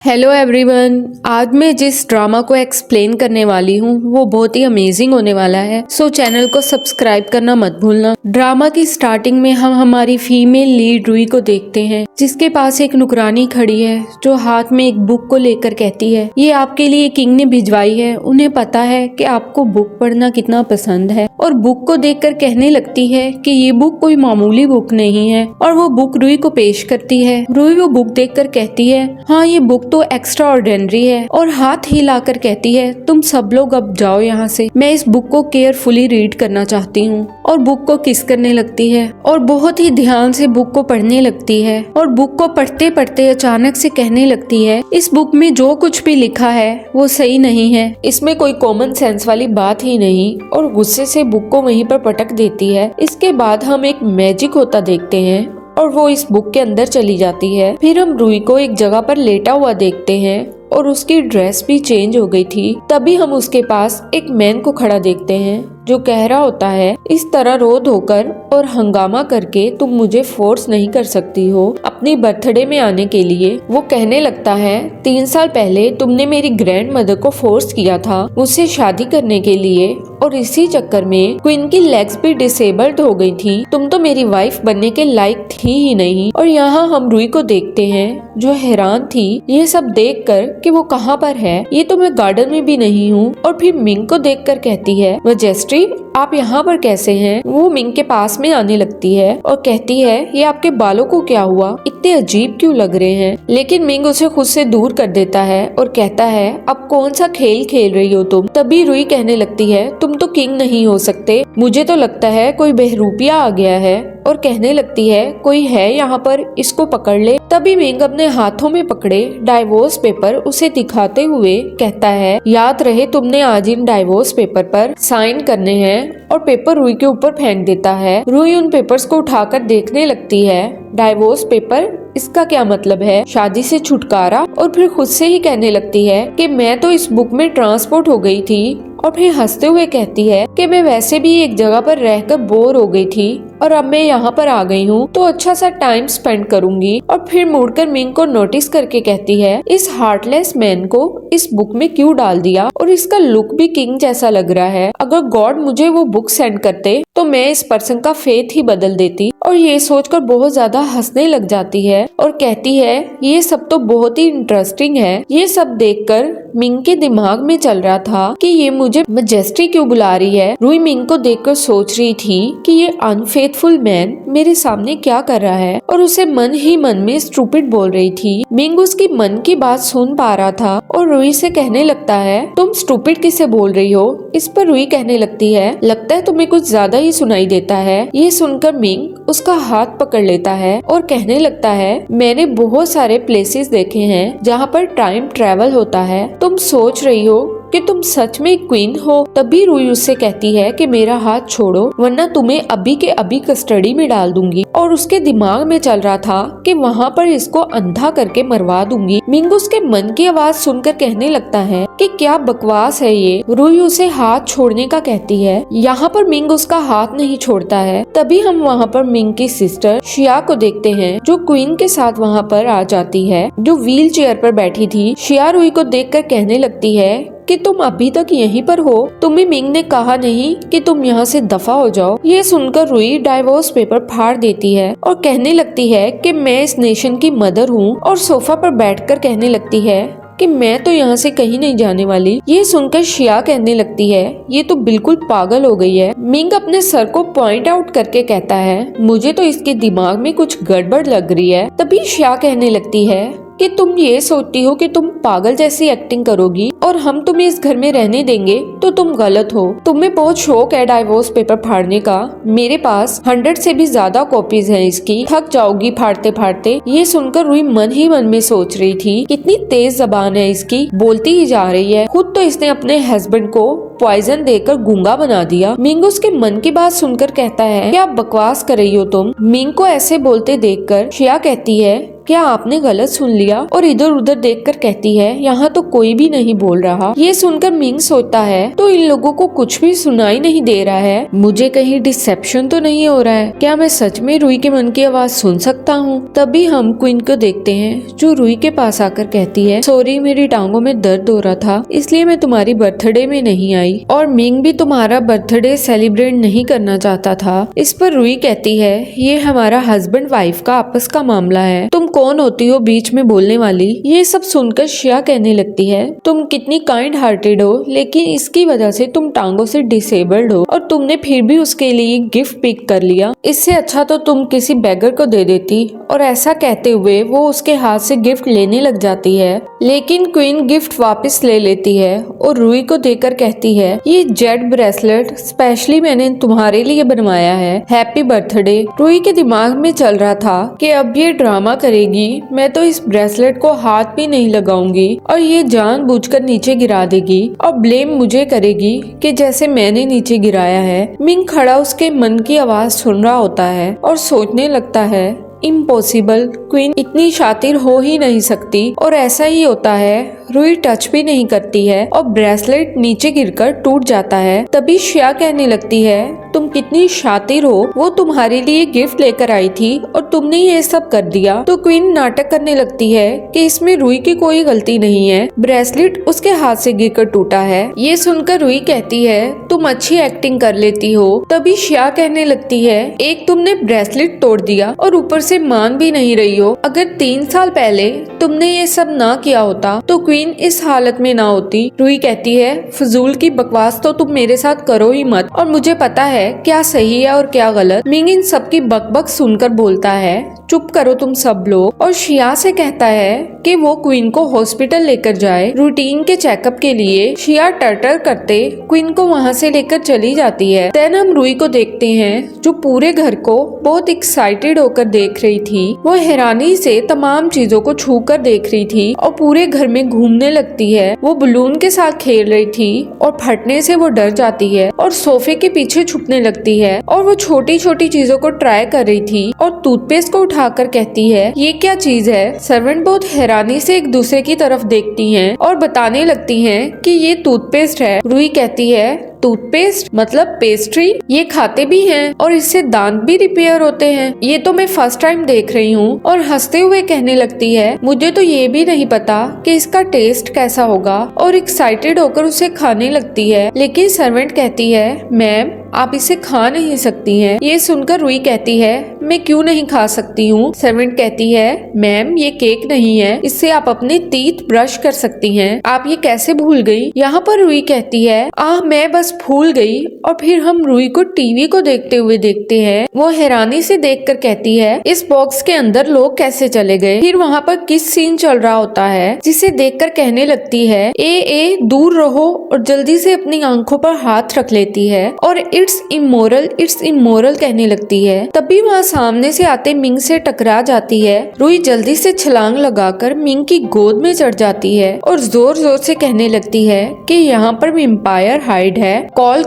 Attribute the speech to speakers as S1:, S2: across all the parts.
S1: Hello everyone. आज मैं जिस ड्रामा को एक्सप्लेन करने वाली हूँ वो बहुत ही अमेजिंग होने वाला है, सो चैनल को सब्सक्राइब करना मत भूलना। ड्रामा की स्टार्टिंग में हम हमारी फीमेल लीड रूही को देखते हैं, जिसके पास एक नुकरानी खड़ी है जो हाथ में एक बुक को लेकर कहती है, ये आपके लिए किंग ने भिजवाई है। उन्हें पता है कि आपको बुक पढ़ना कितना पसंद है और बुक को देखकर कहने लगती है कि ये बुक कोई मामूली बुक नहीं है, और वो बुक रूही को पेश करती है। रूही वो बुक देखकर कहती है, हाँ ये बुक तो एक्स्ट्रा ऑर्डिनरी है, और हाथ हिलाकर कहती है, तुम सब लोग अब जाओ यहाँ से, मैं इस बुक को केयरफुली रीड करना चाहती हूँ। और बुक को किस करने लगती है और बहुत ही ध्यान से बुक को पढ़ने लगती है, और बुक को पढ़ते पढ़ते अचानक से कहने लगती है, इस बुक में जो कुछ भी लिखा है वो सही नहीं है, इसमें कोई कॉमन सेंस वाली बात ही नहीं, और गुस्से से बुक को वहीं पर पटक देती है। इसके बाद हम एक मैजिक होता देखते हैं और वो इस बुक के अंदर चली जाती है। फिर हम रूही को एक जगह पर लेटा हुआ देखते हैं और उसकी ड्रेस भी चेंज हो गई थी। तभी हम उसके पास एक मैन को खड़ा देखते हैं जो कह रहा होता है, इस तरह रो धोकर और हंगामा करके तुम मुझे फोर्स नहीं कर सकती हो अपनी बर्थडे में आने के लिए। वो कहने लगता है, 3 साल पहले तुमने मेरी ग्रैंड मदर को फोर्स किया था मुझसे शादी करने के लिए, और इसी चक्कर में क्वीन की लेग्स भी डिसेबल्ड हो गई थी। तुम तो मेरी वाइफ बनने के लायक थी ही नहीं। और यहाँ हम रूही को देखते हैं जो हैरान थी ये सब देखकर कि वो कहाँ पर है, ये तो मैं गार्डन में भी नहीं हूँ। और फिर मिंग को देखकर कहती है, मजेस्टी आप यहाँ पर कैसे हैं? वो मिंग के पास में आने लगती है और कहती है, ये आपके बालों को क्या हुआ, इतने अजीब क्यों लग रहे हैं? लेकिन मिंग उसे खुद से दूर कर देता है और कहता है, अब कौन सा खेल खेल रही हो तुम? तभी रूही कहने लगती है, तुम तो किंग नहीं हो सकते, मुझे तो लगता है कोई बहरूपिया आ गया है। और कहने लगती है, कोई है यहाँ पर, इसको पकड़ ले। तभी मिंग अपने हाथों में पकड़े डाइवोर्स पेपर उसे दिखाते हुए कहता है, याद रहे तुमने आज इन डाइवोर्स पेपर पर साइन करने हैं। और पेपर रूही के ऊपर फेंक देता है। रूही उन पेपर्स को उठाकर देखने लगती है, डाइवोर्स पेपर, इसका क्या मतलब है? शादी से छुटकारा? और फिर खुद से ही कहने लगती है कि मैं तो इस बुक में ट्रांसपोर्ट हो गई थी। और फिर हंसते हुए कहती है कि मैं वैसे भी एक जगह पर रहकर बोर हो गई थी और अब मैं यहाँ पर आ गई हूँ तो अच्छा सा टाइम स्पेंड करूंगी। और फिर मुड़कर मिंग को नोटिस करके कहती है, इस हार्टलेस मैन को इस बुक में क्यों डाल दिया, और इसका लुक भी किंग जैसा लग रहा है। अगर गॉड मुझे वो बुक सेंड करते तो मैं इस पर्सन का फेथ ही बदल देती। और ये सोचकर बहुत ज्यादा हंसने लग जाती है और कहती है, ये सब तो बहुत ही इंटरेस्टिंग है। ये सब देखकर मिंग के दिमाग में चल रहा था कि ये मुझे मजेस्टी क्यों बुला रही है। रूही मिंग को देखकर सोच रही थी कि ये अनफेथफुल मैन मेरे सामने क्या कर रहा है, और उसे मन ही मन में स्टूपिड बोल रही थी। मिंग उसकी मन की बात सुन पा रहा था और रूही से कहने लगता है, तुम स्टूपिड किसे बोल रही हो? इस पर रूही कहने लगती है, लगता है तुम्हें कुछ ज्यादा ही सुनाई देता है। ये सुनकर मिंग उसका हाथ पकड़ लेता है और कहने लगता है, मैंने बहुत सारे प्लेसेस देखे हैं जहाँ पर टाइम ट्रेवल होता है, तुम सोच रही हो कि तुम सच में क्वीन हो? तभी रूही उससे कहती है कि मेरा हाथ छोड़ो वरना तुम्हें अभी के अभी कस्टडी में डाल दूंगी। और उसके दिमाग में चल रहा था कि वहाँ पर इसको अंधा करके मरवा दूंगी। मिंग उसके मन की आवाज सुनकर कहने लगता है कि क्या बकवास है ये। रूही उसे हाथ छोड़ने का कहती है। यहाँ पर मिंग उसका हाथ नहीं छोड़ता है। तभी हम वहाँ पर मिंग की सिस्टर शिया को देखते हैं जो क्वीन के साथ वहाँ पर आ जाती है, जो व्हील चेयर पर बैठी थी। शिया रूही को देखकर कहने लगती है कि तुम अभी तक यहीं पर हो, तुम्हें मिंग ने कहा नहीं कि तुम यहाँ से दफा हो जाओ। ये सुनकर रूही डाइवोर्स पेपर फाड़ देती है और कहने लगती है कि मैं इस नेशन की मदर हूँ, और सोफा पर बैठकर कहने लगती है कि मैं तो यहाँ से कहीं नहीं जाने वाली। ये सुनकर शिया कहने लगती है, ये तो बिल्कुल पागल हो गई है। मिंग अपने सर को पॉइंट आउट करके कहता है, मुझे तो इसके दिमाग में कुछ गड़बड़ लग रही है। तभी शिया कहने लगती है कि तुम ये सोचती हो कि तुम पागल जैसी एक्टिंग करोगी और हम तुम्हें इस घर में रहने देंगे तो तुम गलत हो। तुम्हें बहुत शौक है डाइवोर्स पेपर फाड़ने का, मेरे पास 100 से भी ज्यादा कॉपीज हैं इसकी, थक जाओगी फाड़ते फाड़ते। ये सुनकर रूही मन ही मन में सोच रही थी, कितनी तेज जबान है इसकी, बोलती ही जा रही है। खुद तो इसने अपने हस्बैंड को पॉइजन देकर गूंगा बना दिया। मिंग उसके मन की बात सुनकर कहता है, क्या बकवास कर रही हो तुम? मिंग को ऐसे बोलते देखकर शिया कहती है क्या आपने गलत सुन लिया? और इधर उधर देखकर कहती है यहाँ तो कोई भी नहीं बोल रहा। ये सुनकर मिंग सोचता है तो इन लोगों को कुछ भी सुनाई नहीं दे रहा है, मुझे कहीं डिसेप्शन तो नहीं हो रहा है, क्या मैं सच में रुई के मन की आवाज सुन सकता हूँ? तभी हम क्वीन को देखते हैं जो रुई के पास आकर कहती है सॉरी मेरी टांगों में दर्द हो रहा था इसलिए मैं तुम्हारी बर्थडे में नहीं आई और मिंग भी तुम्हारा बर्थडे सेलिब्रेट नहीं करना चाहता था। इस पर रुई कहती है ये हमारा हस्बैंड वाइफ का आपस का मामला है, तुम कौन होती हो बीच में बोलने वाली? ये सब सुनकर शिया कहने लगती है तुम कितनी काइंड हार्टेड हो, लेकिन इसकी वजह से तुम टांगों से डिसेबल्ड हो और तुमने फिर भी उसके लिए गिफ्ट पिक कर लिया। इससे अच्छा तो तुम किसी बेगर को दे देती। और ऐसा कहते हुए वो उसके हाथ से गिफ्ट लेने लग जाती है, लेकिन क्वीन गिफ्ट वापस ले लेती है और रुई को देकर कहती है ये जेड ब्रेसलेट स्पेशली मैंने तुम्हारे लिए बनवाया है, हैप्पी बर्थडे। रुई के दिमाग में चल रहा था कि अब ये ड्रामा करेगी, मैं तो इस ब्रेसलेट को हाथ भी नहीं लगाऊंगी और ये जानबूझकर नीचे गिरा देगी और ब्लेम मुझे करेगी कि जैसे मैंने नीचे गिराया है। मिंग खड़ा उसके मन की आवाज सुन रहा होता है और सोचने लगता है इम्पॉसिबल, क्वीन इतनी शातिर हो ही नहीं सकती। और ऐसा ही होता है, रुई टच भी नहीं करती है और ब्रेसलेट नीचे गिरकर टूट जाता है। तभी शिया कहने लगती है तुम कितनी शातिर हो, वो तुम्हारे लिए गिफ्ट लेकर आई थी और तुमने ये सब कर दिया। तो क्वीन नाटक करने लगती है कि इसमें रुई की कोई गलती नहीं है, ब्रेसलेट उसके हाथ से गिरकर टूटा है। ये सुनकर रुई कहती है तुम अच्छी एक्टिंग कर लेती हो। तभी शिया कहने लगती है एक तुमने ब्रेसलेट तोड़ दिया और ऊपर से मान भी नहीं रही हो। अगर 3 साल पहले तुमने ये सब ना किया होता तो क्वीन इस हालत में ना होती। रुई कहती है फजूल की बकवास तो तुम मेरे साथ करो ही मत और मुझे पता है क्या सही है और क्या गलत। मिंग इन सबकी बकबक सुनकर बोलता है चुप करो तुम सब लोग, और शिया से कहता है कि वो क्वीन को हॉस्पिटल लेकर जाए रूटीन के चेकअप के लिए। शिया टर्टर करते क्वीन को वहाँ से लेकर चली जाती है। देन हम रुई को देखते हैं जो पूरे घर को बहुत एक्साइटेड होकर देख रही थी। वो हैरानी से तमाम चीजों को छू कर देख रही थी और पूरे घर में घूमने लगती है। वो बलून के साथ खेल रही थी और फटने से वो डर जाती है और सोफे के पीछे छुपने लगती है और वो छोटी छोटी चीजों को ट्राई कर रही थी और टूथपेस्ट को उठाकर कहती है ये क्या चीज है। सर्वेंट बहुत हैरानी से एक दूसरे की तरफ देखती हैं और बताने लगती हैं कि ये टूथपेस्ट है। रुई कहती है टूथपेस्ट मतलब पेस्ट्री, ये खाते भी हैं और इससे दांत भी रिपेयर होते हैं, ये तो मैं फर्स्ट टाइम देख रही हूँ। और हंसते हुए कहने लगती है मुझे तो ये भी नहीं पता कि इसका टेस्ट कैसा होगा, और एक्साइटेड होकर उसे खाने लगती है। लेकिन सर्वेंट कहती है मैम आप इसे खा नहीं सकती हैं। ये सुनकर रुई कहती है मैं क्यों नहीं खा सकती हूँ। सर्वेंट कहती है मैम ये केक नहीं है, इससे आप अपने टीथ ब्रश कर सकती हैं, आप ये कैसे भूल गई। यहाँ पर रुई कहती है मैं बस भूल गई। और फिर हम रुई को टीवी को देखते हुए देखते हैं। वो हैरानी से देखकर कहती है इस बॉक्स के अंदर लोग कैसे चले गए। फिर वहाँ पर किस सीन चल रहा होता है जिसे देखकर कहने लगती है ए दूर रहो और जल्दी से अपनी आंखों पर हाथ रख लेती है और इट्स इमोरल कहने लगती है। तभी वहाँ सामने से आते मिंग से टकरा जाती है। रुई जल्दी से छलांग लगाकर मिंग की गोद में चढ़ जाती है और जोर जोर से कहने लगती है कि यहाँ पर वेम्पायर हाइड है, कॉल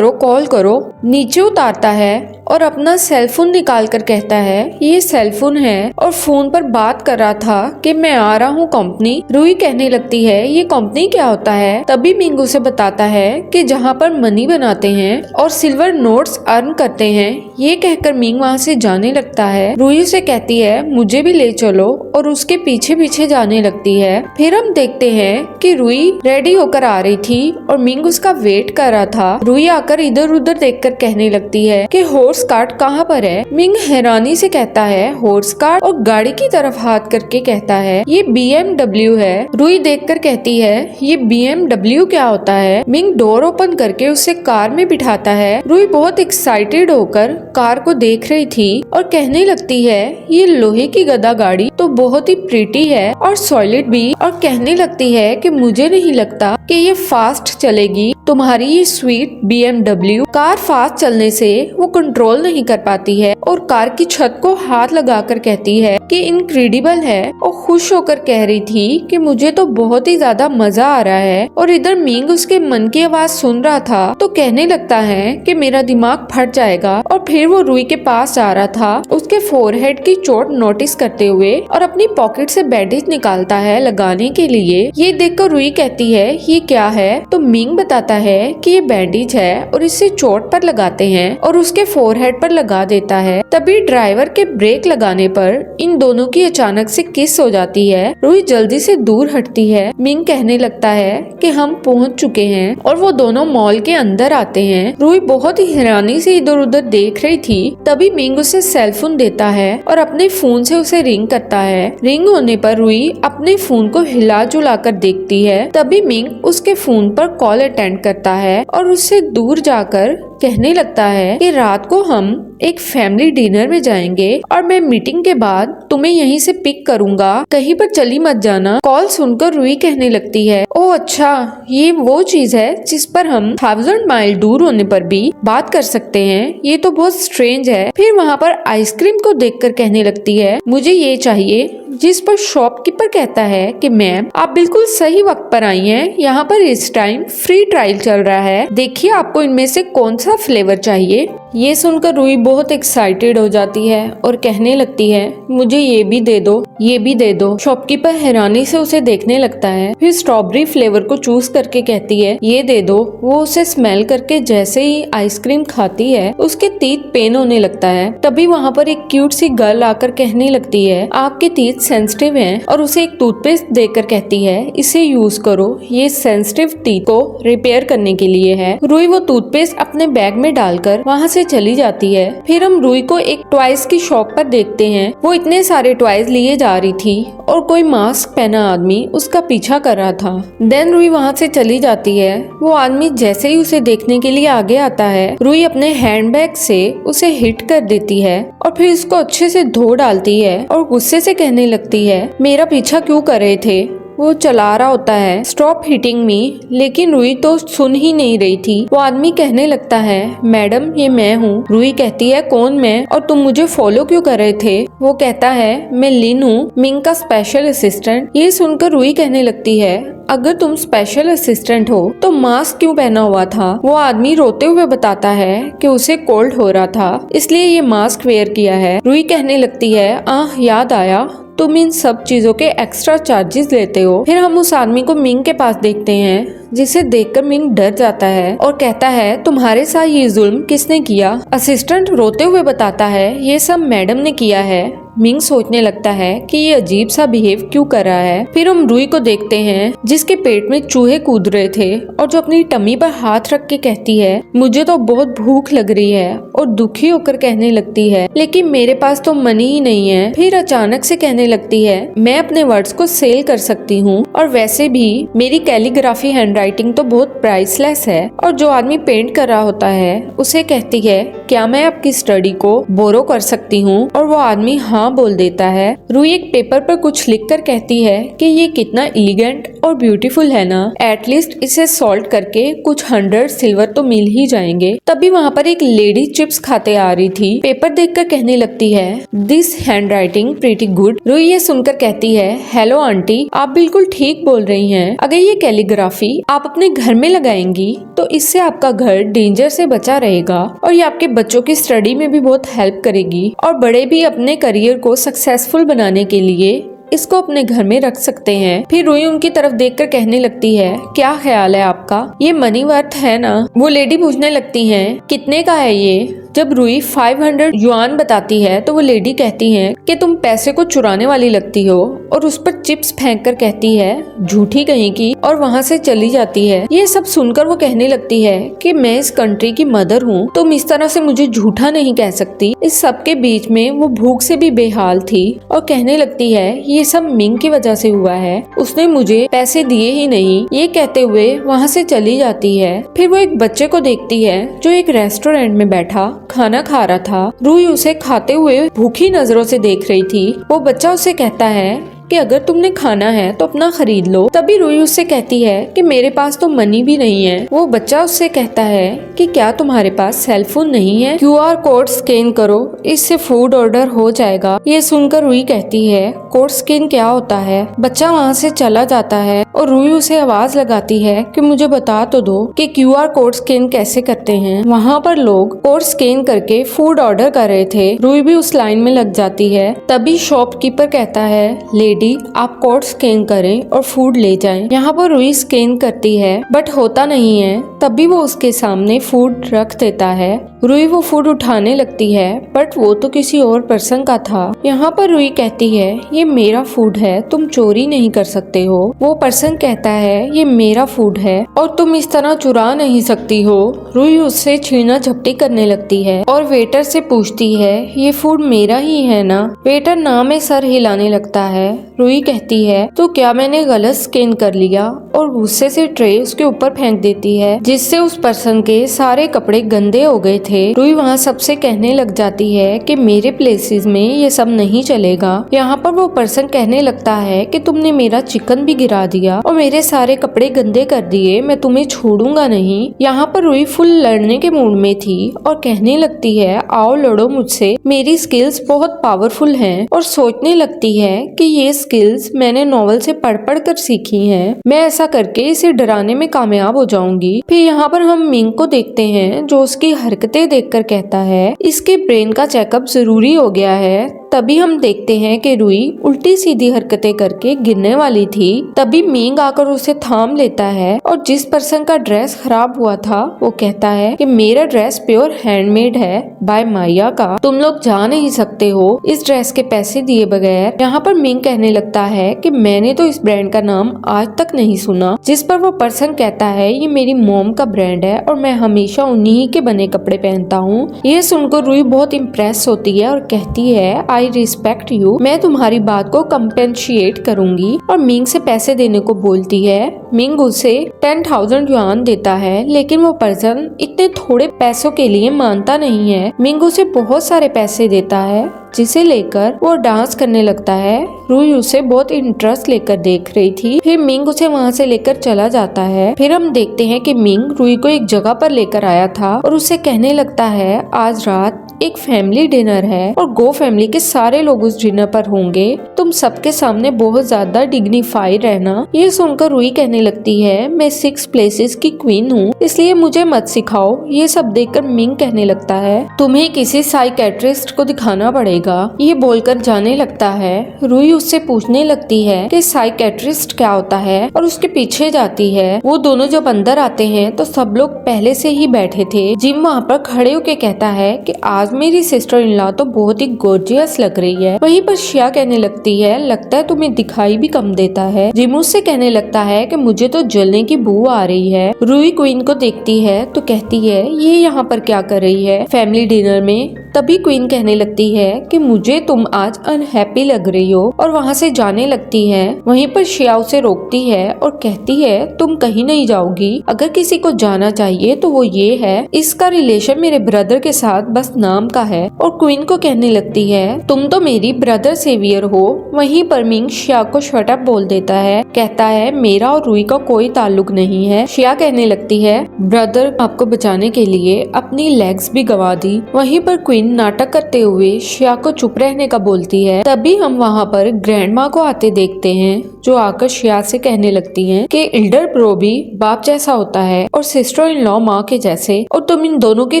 S1: करो। नीचे उतारता है और अपना सेलफोन निकाल कर कहता है ये सेलफोन है और फोन पर बात कर रहा था कि मैं आ रहा हूँ कंपनी। रुई कहने लगती है ये कंपनी क्या होता है। तभी मिंग उसे बताता है कि जहाँ पर मनी बनाते हैं और सिल्वर नोट्स अर्न करते हैं। ये कहकर मिंग वहाँ से जाने लगता है। रुई उसे कहती है मुझे भी ले चलो और उसके पीछे पीछे जाने लगती है। फिर हम देखते हैं कि रुई रेडी होकर आ रही थी और मिंग उसका वेट कर रहा था। रुई आकर इधर उधर देखकर कहने लगती है कि हॉर्स कार्ट कहाँ पर है। मिंग हैरानी से कहता है हॉर्स कार्ट, और गाड़ी की तरफ हाथ करके कहता है ये BMW है। रुई देखकर कहती है ये BMW क्या होता है। मिंग डोर ओपन करके उसे कार में बिठाता है। रुई बहुत एक्साइटेड होकर कार को देख रही थी और कहने लगती है ये लोहे की गधा गाड़ी तो बहुत ही प्रीटी है और सॉलिड भी, और कहने लगती है कि मुझे नहीं लगता कि ये फास्ट चलेगी, तुम्हारी ये स्वीट BMW कार फास्ट चलने से वो कंट्रोल कंट्रोल नहीं कर पाती है और कार की छत को हाथ लगाकर कहती है कि इनक्रेडिबल है, और खुश होकर कह रही थी कि मुझे तो बहुत ही ज्यादा मजा आ रहा है। और इधर मिंग उसके मन की आवाज सुन रहा था तो कहने लगता है कि मेरा दिमाग फट जाएगा। और फिर वो रुई के पास जा रहा था उसके फोरहेड की चोट नोटिस करते हुए और अपनी पॉकेट से बैंडेज निकालता है लगाने के लिए। ये देखकर रुई कहती है ये क्या है, तो मिंग बताता है कि ये बैंडेज है और इसे चोट पर लगाते हैं और उसके फोरहेड पर लगा देता है। तभी ड्राइवर के ब्रेक लगाने पर इन दोनों की अचानक से किस हो जाती है। रुई जल्दी से दूर हटती है। मिंग कहने लगता है कि हम पहुंच चुके हैं और वो दोनों मॉल के अंदर आते हैं। रुई बहुत ही हैरानी से इधर उधर देख रही थी। तभी मिंग उसे सेल फोन देता है और अपने फोन से उसे रिंग करता है। रिंग होने पर रुई अपने फोन को हिला जुला कर देखती है। तभी मिंग उसके फोन पर कॉल अटेंड करता है और उससे दूर जाकर कहने लगता है कि रात को हम एक फैमिली डिनर में जाएंगे और मैं मीटिंग के बाद तुम्हें यहीं से पिक करूंगा, कहीं पर चली मत जाना। कॉल सुनकर रुई कहने लगती है ओह अच्छा, ये वो चीज है जिस पर हम 1000 माइल दूर होने पर भी बात कर सकते हैं, ये तो बहुत स्ट्रेंज है। फिर वहाँ पर आइसक्रीम को देखकर कहने लगती है मुझे ये चाहिए, जिस पर शॉपकीपर कहता है कि मैम आप बिल्कुल सही वक्त पर आई हैं, यहाँ पर इस टाइम फ्री ट्रायल चल रहा है, देखिए आपको इनमें से कौन सा फ्लेवर चाहिए। ये सुनकर रुई बहुत एक्साइटेड हो जाती है और कहने लगती है मुझे ये भी दे दो, ये भी दे दो। शॉपकीपर हैरानी से उसे देखने लगता है, फिर स्ट्रॉबेरी फ्लेवर को चूज करके कहती है ये दे दो। वो उसे स्मेल करके जैसे ही आइसक्रीम खाती है उसके टीथ पेन होने लगता है। तभी वहाँ पर एक क्यूट सी गर्ल आकर कहने लगती है आपके टीथ सेंसिटिव हैं, और उसे एक टूथपेस्ट देकर कहती है इसे यूज करो, ये सेंसिटिव टीथ को रिपेयर करने के लिए है। रुई वो टूथपेस्ट अपने बैग में डालकर वहाँ से चली जाती है। फिर हम रुई को एक टॉयज की शॉप पर देखते हैं। वो इतने सारे टॉयज लिए जा रही थी और कोई मास्क पहना आदमी उसका पीछा कर रहा था। देन रुई वहाँ से चली जाती है। वो आदमी जैसे ही उसे देखने के लिए आगे आता है, रुई अपने हैंडबैग से उसे हिट कर देती है और फिर उसको अच्छे से धो डालती है और गुस्से से कहने लगती है मेरा पीछा क्यों कर रहे थे। वो चला रहा होता है स्टॉप हिटिंग मी, लेकिन रुई तो सुन ही नहीं रही थी। वो आदमी कहने लगता है मैडम ये मैं हूँ। रुई कहती है कौन मैं, और तुम मुझे फॉलो क्यों कर रहे थे। वो कहता है मैं लिन हूँ, मिंग का स्पेशल असिस्टेंट। ये सुनकर रुई कहने लगती है अगर तुम स्पेशल असिस्टेंट हो तो मास्क क्यों पहना हुआ था। वो आदमी रोते हुए बताता है कि उसे कोल्ड हो रहा था इसलिए ये मास्क वेयर किया है। रुई कहने लगती है याद आया, तुम इन सब चीजों के एक्स्ट्रा चार्जेस लेते हो। फिर हम उस आदमी को मिंग के पास देखते हैं, जिसे देखकर मिंग डर जाता है और कहता है तुम्हारे साथ ये जुल्म किसने किया। असिस्टेंट रोते हुए बताता है ये सब मैडम ने किया है। मिंग सोचने लगता है कि ये अजीब सा बिहेव क्यों कर रहा है। फिर हम रुई को देखते हैं जिसके पेट में चूहे कूद रहे थे और जो अपनी टमी पर हाथ रख के कहती है मुझे तो बहुत भूख लग रही है, और दुखी होकर कहने लगती है लेकिन मेरे पास तो मनी ही नहीं है। फिर अचानक से कहने लगती है मैं अपने वर्ड्स को सेल कर सकती हूँ, और वैसे भी मेरी कैलीग्राफी हैंडराइटिंग तो बहुत प्राइसलेस है। और जो आदमी पेंट कर रहा होता है उसे कहती है क्या मैं आपकी स्टडी को बोरो कर सकती हूँ, और वो आदमी हाँ बोल देता है। रुई एक पेपर पर कुछ लिखकर कहती है कि ये कितना एलिगेंट और ब्यूटीफुल है ना, एटलीस्ट इसे सॉल्ट करके कुछ 100 सिल्वर तो मिल ही जाएंगे। तभी वहाँ पर एक लेडी चिप्स खाते आ रही थी। पेपर देखकर कहने लगती है दिस हैंडराइटिंग प्रीटी गुड। रुई ये सुनकर कहती है हेलो आंटी, आप बिल्कुल ठीक बोल रही हैं। अगर ये कैलीग्राफी आप अपने घर में लगाएंगी तो इससे आपका घर डेंजर से बचा रहेगा और ये आपके बच्चों की स्टडी में भी बहुत हेल्प करेगी, और बड़े भी अपने करियर को सक्सेसफुल बनाने के लिए इसको अपने घर में रख सकते हैं। फिर रुई उनकी तरफ देखकर कहने लगती है क्या ख्याल है आपका, ये मनी वर्थ है ना। वो लेडी पूछने लगती है कितने का है ये। जब रुई 500 युआन बताती है तो वो लेडी कहती है कि तुम पैसे को चुराने वाली लगती हो, और उस पर चिप्स फेंककर कहती है झूठी कहीं की, और वहाँ से चली जाती है। ये सब सुनकर वो कहने लगती है कि मैं इस कंट्री की मदर हूँ, तुम इस तरह से मुझे झूठा नहीं कह सकती। इस सब के बीच में वो भूख से भी बेहाल थी और कहने लगती है ये सब मिंग की वजह से हुआ है, उसने मुझे पैसे दिए ही नहीं। ये कहते हुए वहाँ से चली जाती है। फिर वो एक बच्चे को देखती है जो एक रेस्टोरेंट में बैठा खाना खा रहा था। रुई उसे खाते हुए भूखी नजरों से देख रही थी। वो बच्चा उसे कहता है कि अगर तुमने खाना है तो अपना खरीद लो। तभी रुई उससे कहती है कि मेरे पास तो मनी भी नहीं है। वो बच्चा उससे कहता है कि क्या तुम्हारे पास सेल फोन नहीं है? QR कोड स्कैन करो, इससे फूड ऑर्डर हो जाएगा। ये सुनकर रुई कहती है कोड स्कैन क्या होता है? बच्चा वहाँ से चला जाता है और रुई उसे आवाज लगाती है कि मुझे बता तो दो कि QR कोड स्कैन कैसे करते हैं। वहाँ पर लोग कोड स्कैन करके फूड ऑर्डर कर रहे थे। रुई भी उस लाइन में लग जाती है। तभी शॉपकीपर कहता है लेडी आप कोड स्कैन करें और फूड ले जाएं। यहाँ पर रुई स्कैन करती है बट होता नहीं है। तभी वो उसके सामने फूड रख देता है। रुई वो फूड उठाने लगती है बट वो तो किसी और पर्सन का था। यहाँ पर रुई कहती है ये मेरा फूड है, तुम चोरी नहीं कर सकते हो। वो पर्सन कहता है ये मेरा फूड है और तुम इस तरह चुरा नहीं सकती हो। रुई उससे छीना झपटी करने लगती है और वेटर से पूछती है ये फूड मेरा ही है ना? वेटर ना में सर हिलाने लगता है। रुई कहती है तो क्या मैंने गलत स्कैन कर लिया? और गुस्से से ट्रे उसके ऊपर फेंक देती है जिससे उस पर्सन के सारे कपड़े गंदे हो गए थे। रुई वहाँ सबसे कहने लग जाती है कि मेरे प्लेसेस में ये सब नहीं चलेगा। यहाँ पर वो पर्सन कहने लगता है कि तुमने मेरा चिकन भी गिरा दिया और मेरे सारे कपड़े गंदे कर दिए, मैं तुम्हें छोड़ूंगा नहीं। यहाँ पर रुई फुल लड़ने के मूड में थी और कहने लगती है आओ लड़ो मुझसे, मेरी स्किल्स बहुत पावरफुल हैं। और सोचने लगती है कि ये स्किल्स मैंने नॉवल से पढ़ पढ़ कर सीखी हैं, मैं ऐसा करके इसे डराने में कामयाब हो जाऊंगी। फिर यहाँ पर हम मिंग को देखते हैं जो उसकी हरकतें देखकर कहता है इसके ब्रेन का चेकअप जरूरी हो गया है। तभी हम देखते हैं कि रुई उल्टी सीधी हरकतें करके गिरने वाली थी। तभी मिंग आकर उसे थाम लेता है और जिस पर्सन का ड्रेस खराब हुआ था वो कहता है कि मेरा ड्रेस प्योर हैंडमेड है बाय माया का, तुम लोग जा नहीं सकते हो इस ड्रेस के पैसे दिए बगैर। यहाँ पर मिंग कहने लगता है कि मैंने तो इस ब्रांड का नाम आज तक नहीं सुना। जिस पर वो पर्सन कहता है ये मेरी मॉम का ब्रांड है और मैं हमेशा उन्हीं के बने कपड़े पहनता हूँ। ये सुनकर रुई बहुत इम्प्रेस होती है और कहती है आई रिस्पेक्ट यू, मैं तुम्हारी बात को कंपेंशिएट करूंगी। और मिंग से पैसे देने को बोलती है। मिंग उसे 10,000 युआन देता है लेकिन वो पर्सन इतने थोड़े पैसों के लिए मानता नहीं है। मिंग उसे बहुत सारे पैसे देता है जिसे लेकर वो डांस करने लगता है। रुई उसे बहुत इंटरेस्ट लेकर देख रही थी। फिर मिंग उसे वहाँ से लेकर चला जाता है। फिर हम देखते हैं कि मिंग रुई को एक जगह पर लेकर आया था और उसे कहने लगता है आज रात एक फैमिली डिनर है और गो फैमिली के सारे लोग उस डिनर पर होंगे, तुम सबके सामने बहुत ज्यादा डिग्निफाइड रहना। ये सुनकर रुई कहने लगती है मैं 6 प्लेसेस की क्वीन हूँ इसलिए मुझे मत सिखाओ। ये सब देखकर मिंग कहने लगता है तुम्हें किसी साइकेट्रिस्ट को दिखाना पड़ेगा। ये बोलकर जाने लगता है। रुई उससे पूछने लगती है कि साइकेट्रिस्ट क्या होता है और उसके पीछे जाती है। वो दोनों जब अंदर आते हैं तो सब लोग पहले से ही बैठे थे। जिम वहाँ पर खड़े होके कहता है कि आज मेरी सिस्टर इन लॉ तो बहुत ही गॉर्जियस लग रही है। वहीं पर शिया कहने लगती है लगता है तुम्हें दिखाई भी कम देता है। जिम उससे कहने लगता है कि मुझे तो जलने की बू आ रही है। रुई क्वीन को देखती है तो कहती है ये यहाँ पर क्या कर रही है फैमिली डिनर में। तभी क्वीन कहने लगती है कि मुझे तुम आज अनहैप्पी लग रही हो और वहाँ से जाने लगती है। वहीं पर शिया उसे रोकती है और कहती है तुम कहीं नहीं जाओगी, अगर किसी को जाना चाहिए तो वो ये है, इसका रिलेशन मेरे ब्रदर के साथ बस नाम का है। और क्वीन को कहने लगती है तुम तो मेरी ब्रदर सेवियर हो। वहीं पर मिंग शिया को शट अप बोल देता है, कहता है मेरा और रुई का कोई ताल्लुक नहीं है। शिया कहने लगती है ब्रदर आपको बचाने के लिए अपनी लेग्स भी गवा दी। वहीं पर क्वीन नाटक करते हुए शिया को चुप रहने का बोलती है। तभी हम वहाँ पर ग्रैंड माँ को आते देखते हैं जो आकर शिया से कहने लगती हैं कि एल्डर ब्रो भी बाप जैसा होता है और सिस्टर इन लॉ माँ के जैसे, और तुम इन दोनों की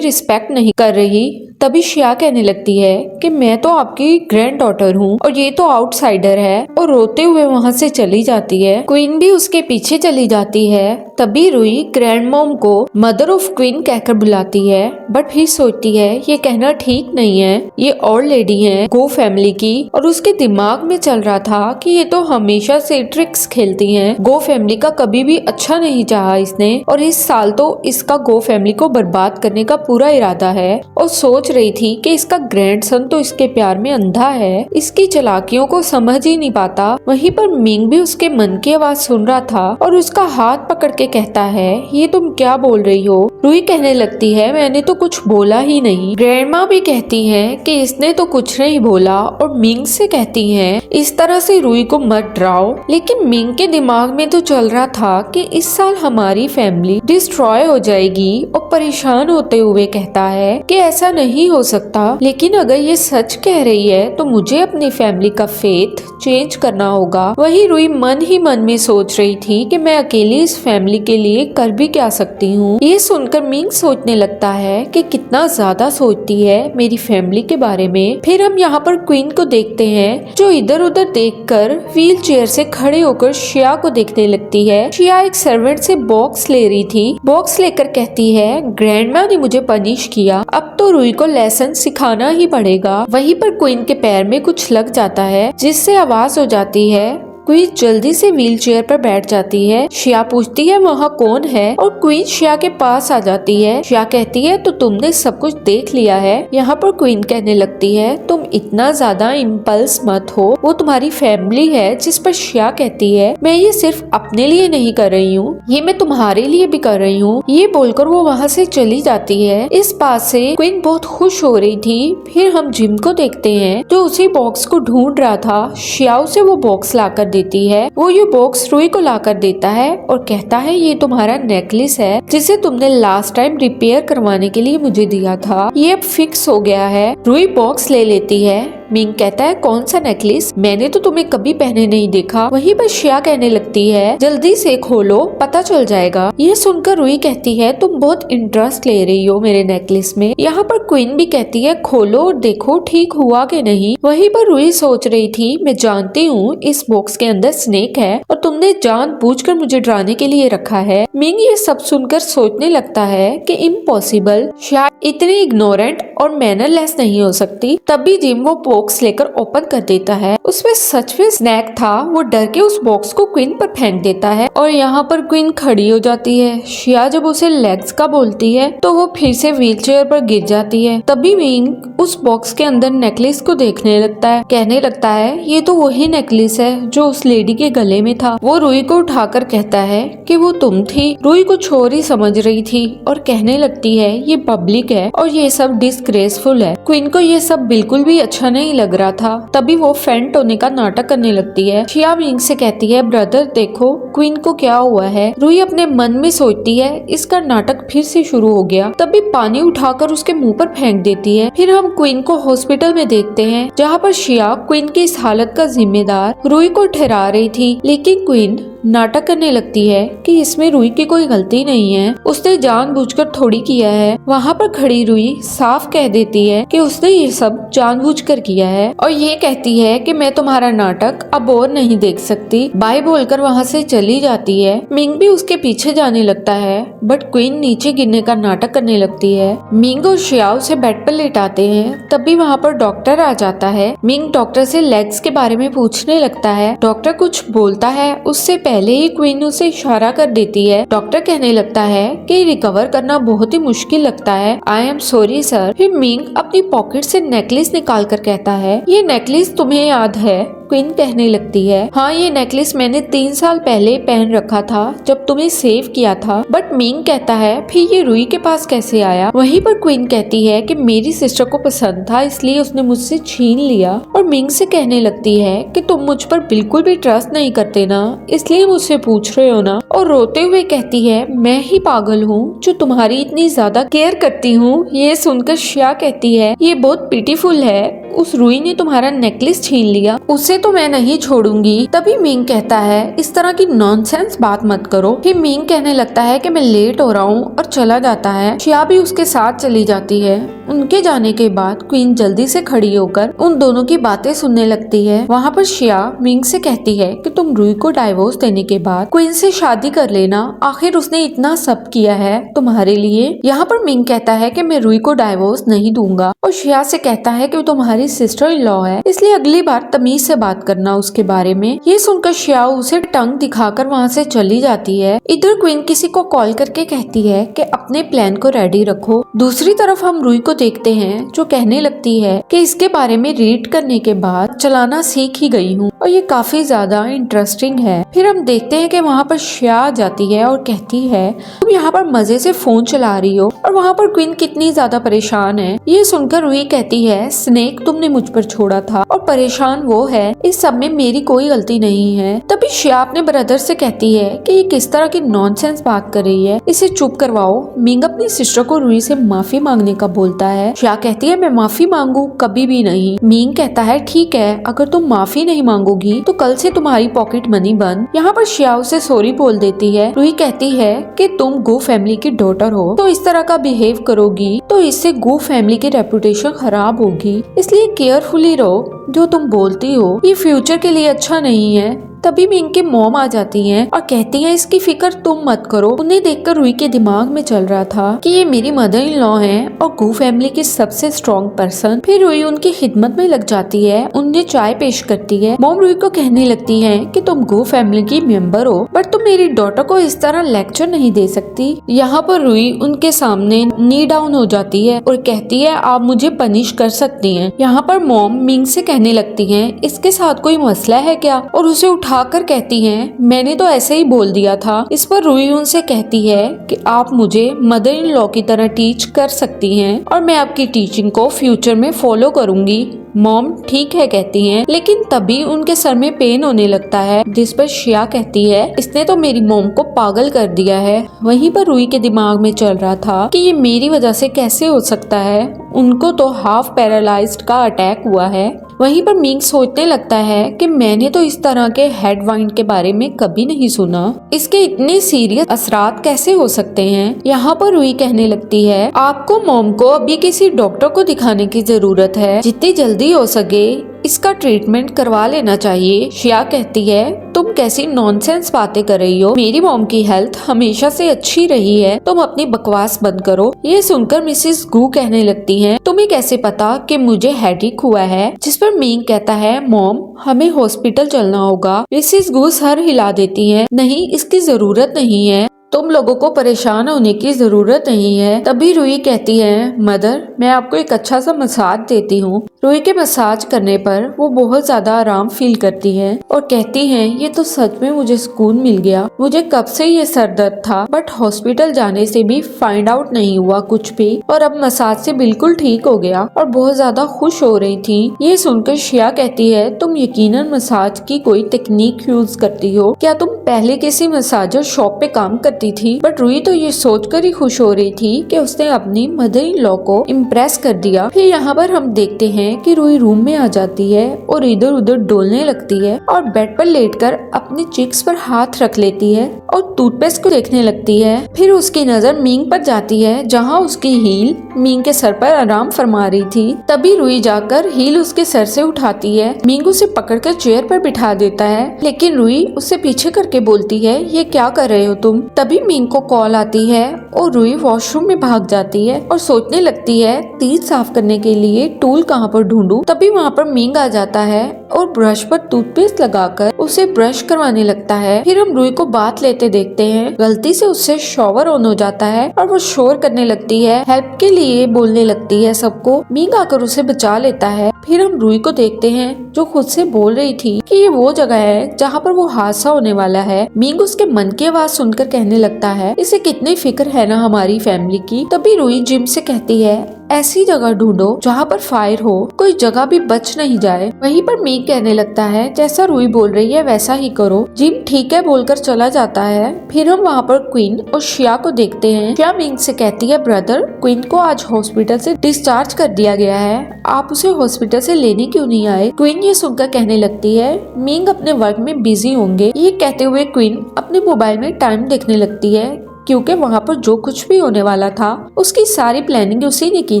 S1: रिस्पेक्ट नहीं कर रही। तभी शिया कहने लगती है कि मैं तो आपकी ग्रैंड डॉटर हूँ और ये तो आउटसाइडर है, और रोते हुए वहाँ से चली जाती है। क्वीन भी उसके पीछे चली जाती है। तभी रुई ग्रैंड मॉम को मदर ऑफ क्वीन कहकर बुलाती है बट फिर सोचती है ये कहना ठीक नहीं है, ये ओल्ड लेडी है गो फैमिली की। और उसके दिमाग में चल रहा था कि ये तो हमेशा से ट्रिक्स खेलती हैं, गो फैमिली का कभी भी अच्छा नहीं चाहा इसने, और इस साल तो इसका गो फैमिली को बर्बाद करने का पूरा इरादा है। और सोच रही थी कि इसका ग्रैंडसन तो इसके प्यार में अंधा है, इसकी चालाकियों को समझ ही नहीं पाता। वहीं पर मिंग भी उसके मन की आवाज सुन रहा था और उसका हाथ पकड़ के कहता है ये तुम क्या बोल रही हो। रुई कहने लगती है मैंने तो कुछ बोला ही नहीं। ग्रैंडमा भी कहती हैं कि इसने तो कुछ नहीं बोला और मिंग से कहती हैं इस तरह से रुई को मत डराओ। लेकिन मिंग के दिमाग में तो चल रहा था कि इस साल हमारी फैमिली डिस्ट्रॉय हो जाएगी और परेशान होते हुए कहता है कि ऐसा नहीं हो सकता, लेकिन अगर ये सच कह रही है तो मुझे अपनी फैमिली का फेथ चेंज करना होगा। वही रुई मन ही मन में सोच रही थी कि मैं अकेली इस फैमिली के लिए कर भी क्या सकती हूँ। ये सुनकर मिंग सोचने लगता है कि कितना ज्यादा सोचती है मेरी फैमिली के बारे में। फिर हम यहाँ पर क्वीन को देखते हैं जो इधर उधर देखकर व्हील चेयर से खड़े होकर शिया को देखने लगती है। शिया एक सर्वेंट से बॉक्स ले रही थी। बॉक्स लेकर कहती है ग्रैंडमा ने मुझे पनिश किया, अब तो रुई को लेसन सिखाना ही पड़ेगा। वहीं पर क्वीन के पैर में कुछ लग जाता है जिससे आवाज हो जाती है। क्वीन जल्दी से व्हील चेयर पर बैठ जाती है। शिया पूछती है वहाँ कौन है और क्वीन शिया के पास आ जाती है। शिया कहती है तो तुमने सब कुछ देख लिया है। यहाँ पर क्वीन कहने लगती है तुम इतना ज्यादा इम्पल्स मत हो, वो तुम्हारी फैमिली है। जिस पर शिया कहती है मैं ये सिर्फ अपने लिए नहीं कर रही हूँ, ये मैं तुम्हारे लिए भी कर रही हूँ। ये बोलकर वो वहाँ से चली जाती है। इस बात से क्वीन बहुत खुश हो रही थी। फिर हम जिम को देखते हैं जो उसी बॉक्स को ढूंढ रहा था। शिया उसे वो बॉक्स लाकर देती है। वो ये बॉक्स रुई को लाकर देता है और कहता है ये तुम्हारा नेकलेस है जिसे तुमने लास्ट टाइम रिपेयर करवाने के लिए मुझे दिया था, ये अब फिक्स हो गया है। रुई बॉक्स ले लेती है। मिंग कहता है कौन सा नेकलेस, मैंने तो तुम्हें कभी पहने नहीं देखा। वहीं पर शिया कहने लगती है जल्दी से खोलो पता चल जाएगा। ये सुनकर रुई कहती है तुम बहुत इंटरेस्ट ले रही हो मेरे नेकलेस में। यहाँ पर क्वीन भी कहती है खोलो और देखो ठीक हुआ कि नहीं। वहीं पर रुई सोच रही थी मैं जानती हूँ इस बॉक्स के अंदर स्नेक है और तुमने जानबूझकर मुझे डराने के लिए रखा है। मिंग ये सब सुनकर सोचने लगता है कि इम्पॉसिबल, शायद इतनी इग्नोरेंट और मैनरलेस नहीं हो सकती। तभी जिम वो बॉक्स लेकर ओपन कर देता है। उसमें सच में स्नैक था। वो डर के उस बॉक्स को क्वीन पर फेंक देता है और यहाँ पर क्वीन खड़ी हो जाती है। शिया जब उसे लेग्स का बोलती है तो वो फिर से व्हीलचेयर पर गिर जाती है। तभी मिंग उस बॉक्स के अंदर नेकलेस को देखने लगता है। कहने लगता है ये तो वही नेकलेस है जो उस लेडी के गले में था। वो रुई को उठाकर कहता है कि वो तुम थी। रुई को चोरी समझ रही थी और कहने लगती है ये पब्लिक है और ये सब डिस्ग्रेसफुल है। क्वीन को ये सब बिल्कुल भी अच्छा नहीं लग रहा था। तभी वो फेंट होने का नाटक करने लगती है। शिया मिंग से कहती है ब्रदर देखो क्वीन को क्या हुआ है। रुई अपने मन में सोचती है इसका नाटक फिर से शुरू हो गया। तभी पानी उठाकर उसके मुंह पर फेंक देती है। फिर हम क्वीन को हॉस्पिटल में देखते हैं जहाँ पर शिया क्वीन की इस हालत का जिम्मेदार रुई को ठहरा रही थी। लेकिन क्वीन नाटक करने लगती है कि इसमें रुई की कोई गलती नहीं है, उसने जानबूझकर थोड़ी किया है। वहाँ पर खड़ी रुई साफ कह देती है कि उसने ये सब जानबूझकर किया है और ये कहती है कि मैं तुम्हारा नाटक अब और नहीं देख सकती। बाय बोलकर वहाँ से चली जाती है। मिंग भी उसके पीछे जाने लगता है बट क्वीन नीचे गिरने का नाटक करने लगती है। मिंग और शिया उसे बेड पर लेटाते हैं। तभी वहाँ पर डॉक्टर आ जाता है। मिंग डॉक्टर से लेग्स के बारे में पूछने लगता है। डॉक्टर कुछ बोलता है उससे पहले ही क्वीन उसे इशारा कर देती है। डॉक्टर कहने लगता है कि रिकवर करना बहुत ही मुश्किल लगता है। I am sorry sir. फिर मिंग अपनी पॉकेट से नेकलेस निकाल कर कहता है ये नेकलेस तुम्हें याद है। क्वीन कहने लगती है हाँ ये नेकलेस मैंने 3 साल पहले पहन रखा था जब तुम्हें सेव किया था। बट मिंग कहता है फिर ये रुई के पास कैसे आया। वहीं पर क्वीन कहती है कि मेरी सिस्टर को पसंद था इसलिए उसने मुझसे छीन लिया। और मिंग से कहने लगती है कि तुम मुझ पर बिल्कुल भी ट्रस्ट नहीं करते ना, इसलिए मुझसे पूछ रहे हो ना। और रोते हुए कहती है मैं ही पागल हूँ जो तुम्हारी इतनी ज्यादा केयर करती हूँ। ये सुनकर शिया कहती है ये बहुत पिटीफुल है, उस रुई ने तुम्हारा नेकलेस छीन लिया, उसे तो मैं नहीं छोड़ूंगी। तभी मिंग कहता है इस तरह की नॉनसेंस बात मत करो। फिर मिंग कहने लगता है कि मैं लेट हो रहा हूँ और चला जाता है। शिया भी उसके साथ चली जाती है। उनके जाने के बाद क्वीन जल्दी से खड़ी होकर उन दोनों की बातें सुनने लगती है। वहाँ पर शिया मिंग से कहती है कि तुम रुई को डाइवोर्स देने के बाद क्वीन से शादी कर लेना, आखिर उसने इतना सब किया है तुम्हारे लिए। यहाँ पर मिंग कहता है कि मैं रुई को डाइवोर्स नहीं दूंगा और शिया से कहता है कि तुम्हारी तुम्हारी सिस्टर इन लॉ है, इसलिए अगली बार तमीज से बात करना उसके बारे में। ये सुनकर श्याओ उसे टंग दिखाकर वहाँ से चली जाती है। इधर क्वीन किसी को कॉल करके कहती है कि अपने प्लान को रेडी रखो। दूसरी तरफ हम रूही को देखते हैं जो कहने लगती है कि इसके बारे में रीड करने के बाद चलाना सीख ही गई हूँ और ये काफी ज्यादा इंटरेस्टिंग है। फिर हम देखते हैं कि वहाँ पर श्या आ जाती है और कहती है तुम यहाँ पर मजे से फोन चला रही हो और वहाँ पर क्वीन कितनी ज्यादा परेशान है। ये सुनकर रूही कहती है स्नेक तुमने मुझ पर छोड़ा था और परेशान वो है, इस सब में मेरी कोई गलती नहीं है। तभी श्या अपने ब्रदर से कहती है कि ये किस तरह की नॉनसेंस बात कर रही है, इसे चुप करवाओ। मिंग अपनी सिस्टर को रूही से माफी मांगने का बोलता है। श्या कहती है मैं माफी मांगू, कभी भी नहीं। मिंग कहता है ठीक है, अगर तुम माफी नहीं मांगोगी तो कल से तुम्हारी पॉकेट मनी बंद। यहाँ पर श्या उसे सॉरी बोल देती है। रूही कहती है कि तुम गो फैमिली की डॉटर हो तो इस तरह का बिहेव करोगी तो इससे गो फैमिली की रेपुटेशन खराब होगी, इसलिए केयरफुली रहो जो तुम बोलती हो, ये फ्यूचर के लिए अच्छा नहीं है। तभी मिंग की मॉम आ जाती हैं और कहती हैं इसकी फिक्र तुम मत करो। उन्हें देखकर रूही के दिमाग में चल रहा था कि ये मेरी मदर इन लॉ हैं और गू फैमिली की सबसे स्ट्रॉन्ग पर्सन। फिर रूही उनकी खिदमत में लग जाती है, उन्हें चाय पेश करती है। मॉम रूही को कहने लगती है कि तुम गू फैमिली की मेंबर हो बट तुम मेरी डॉटर को इस तरह लेक्चर नहीं दे सकती। यहाँ पर रूही उनके सामने नी डाउन हो जाती है और कहती है आप मुझे पनिश कर सकती हैं। यहाँ पर मॉम मिंग से कहने लगती है इसके साथ कोई मसला है क्या, और उसे उठाकर कहती हैं मैंने तो ऐसे ही बोल दिया था। इस पर रूही उनसे कहती है कि आप मुझे मदर इन लॉ की तरह टीच कर सकती हैं और मैं आपकी टीचिंग को फ्यूचर में फॉलो करूंगी। मॉम ठीक है कहती हैं, लेकिन तभी उनके सर में पेन होने लगता है जिस पर श्या कहती है इसने तो मेरी मॉम को पागल कर दिया है। वहीं पर रूही के दिमाग में चल रहा था कि ये मेरी वजह से कैसे हो सकता है, उनको तो हाफ पैरालाइज्ड का अटैक हुआ है। वहीं पर मिंग सोचने लगता है कि मैंने तो इस तरह के हेड वाइंड के बारे में कभी नहीं सुना, इसके इतने सीरियस असरात कैसे हो सकते हैं। यहाँ पर रूही कहने लगती है आपको मॉम को अभी किसी डॉक्टर को दिखाने की जरूरत है, जितनी जल्दी हो सके इसका ट्रीटमेंट करवा लेना चाहिए। श्या कहती है तुम कैसी नॉनसेंस बातें कर रही हो, मेरी मॉम की हेल्थ हमेशा से अच्छी रही है, तुम अपनी बकवास बंद करो। ये सुनकर मिसेस गू कहने लगती हैं तुम्हें कैसे पता कि मुझे हेडेक हुआ है, जिस पर मिंग कहता है मॉम हमें हॉस्पिटल चलना होगा। मिसेस गू सर हिला देती हैं नहीं इसकी जरूरत नहीं है, तुम लोगों को परेशान होने की जरूरत नहीं है। तभी रूही कहती है मदर मैं आपको एक अच्छा सा मसाज देती हूँ। रूही के मसाज करने पर वो बहुत ज्यादा आराम फील करती है और कहती है ये तो सच में मुझे सुकून मिल गया, मुझे कब से ये सर दर्द था बट हॉस्पिटल जाने से भी फाइंड आउट नहीं हुआ कुछ भी, और अब मसाज से बिल्कुल ठीक हो गया और बहुत ज्यादा खुश हो रही थी। ये सुनकर श्या कहती है तुम यकीनन मसाज की कोई टेक्निक यूज करती हो, क्या तुम पहले किसी मसाजर शॉप पे काम करती थी। बट रूही तो ये सोचकर ही खुश हो रही थी कि उसने अपनी मदर इन लॉ को इम्प्रेस कर दिया। फिर यहाँ पर हम देखते हैं कि रूही रूम में आ जाती है और इधर उधर डोलने लगती है और बेड पर लेटकर अपनी चिक्स पर हाथ रख लेती है और टूथपेस्ट को देखने लगती है। फिर उसकी नजर मिंग पर जाती है जहाँ उसकी हील मिंग के सर पर आराम फरमा रही थी। तभी रूही जाकर हील उसके सर से उठाती है। मिंग उसे पकड़कर चेयर पर बिठा देता है, लेकिन रूही उससे पीछे करके बोलती है ये क्या कर रहे हो तुम। तभी मिंग को कॉल आती है और रूही वॉशरूम में भाग जाती है और सोचने लगती है तीत साफ करने के लिए टूल कहाँ पर ढूंढूं। तभी वहाँ पर मिंग आ जाता है और ब्रश पर टूथपेस्ट लगाकर उसे ब्रश करवाने लगता है। फिर हम रूही को बात लेते देखते हैं, गलती से उससे शॉवर ऑन हो जाता है और वो शोर करने लगती है, हेल्प के लिए बोलने लगती है सबको। मिंग आकर उसे बचा लेता है। फिर हम रूही को देखते हैं जो खुद से बोल रही थी कि ये वो जगह है जहाँ पर वो हादसा होने वाला है। मिंग उसके मन की आवाज सुनकर कहने लगता है इसे कितनी फिक्र है ना हमारी फैमिली की। तभी रूही जिम से कहती है ऐसी जगह ढूंढो जहाँ पर फायर हो, कोई जगह भी बच नहीं जाए। वहीं पर मिंग कहने लगता है जैसा रूही बोल रही है वैसा ही करो। जिम ठीक है बोलकर चला जाता है। फिर हम वहाँ पर क्वीन और श्या को देखते हैं। श्या मिंग से कहती है ब्रदर क्वीन को आज हॉस्पिटल से डिस्चार्ज कर दिया गया है, आप उसे हॉस्पिटल से लेने क्यों नहीं आए। क्वीन ये सुनकर कहने लगती है मिंग अपने वर्क में बिजी होंगे। ये कहते हुए क्वीन अपने मोबाइल में टाइम देखने लगती है क्योंकि वहाँ पर जो कुछ भी होने वाला था उसकी सारी प्लानिंग उसी ने की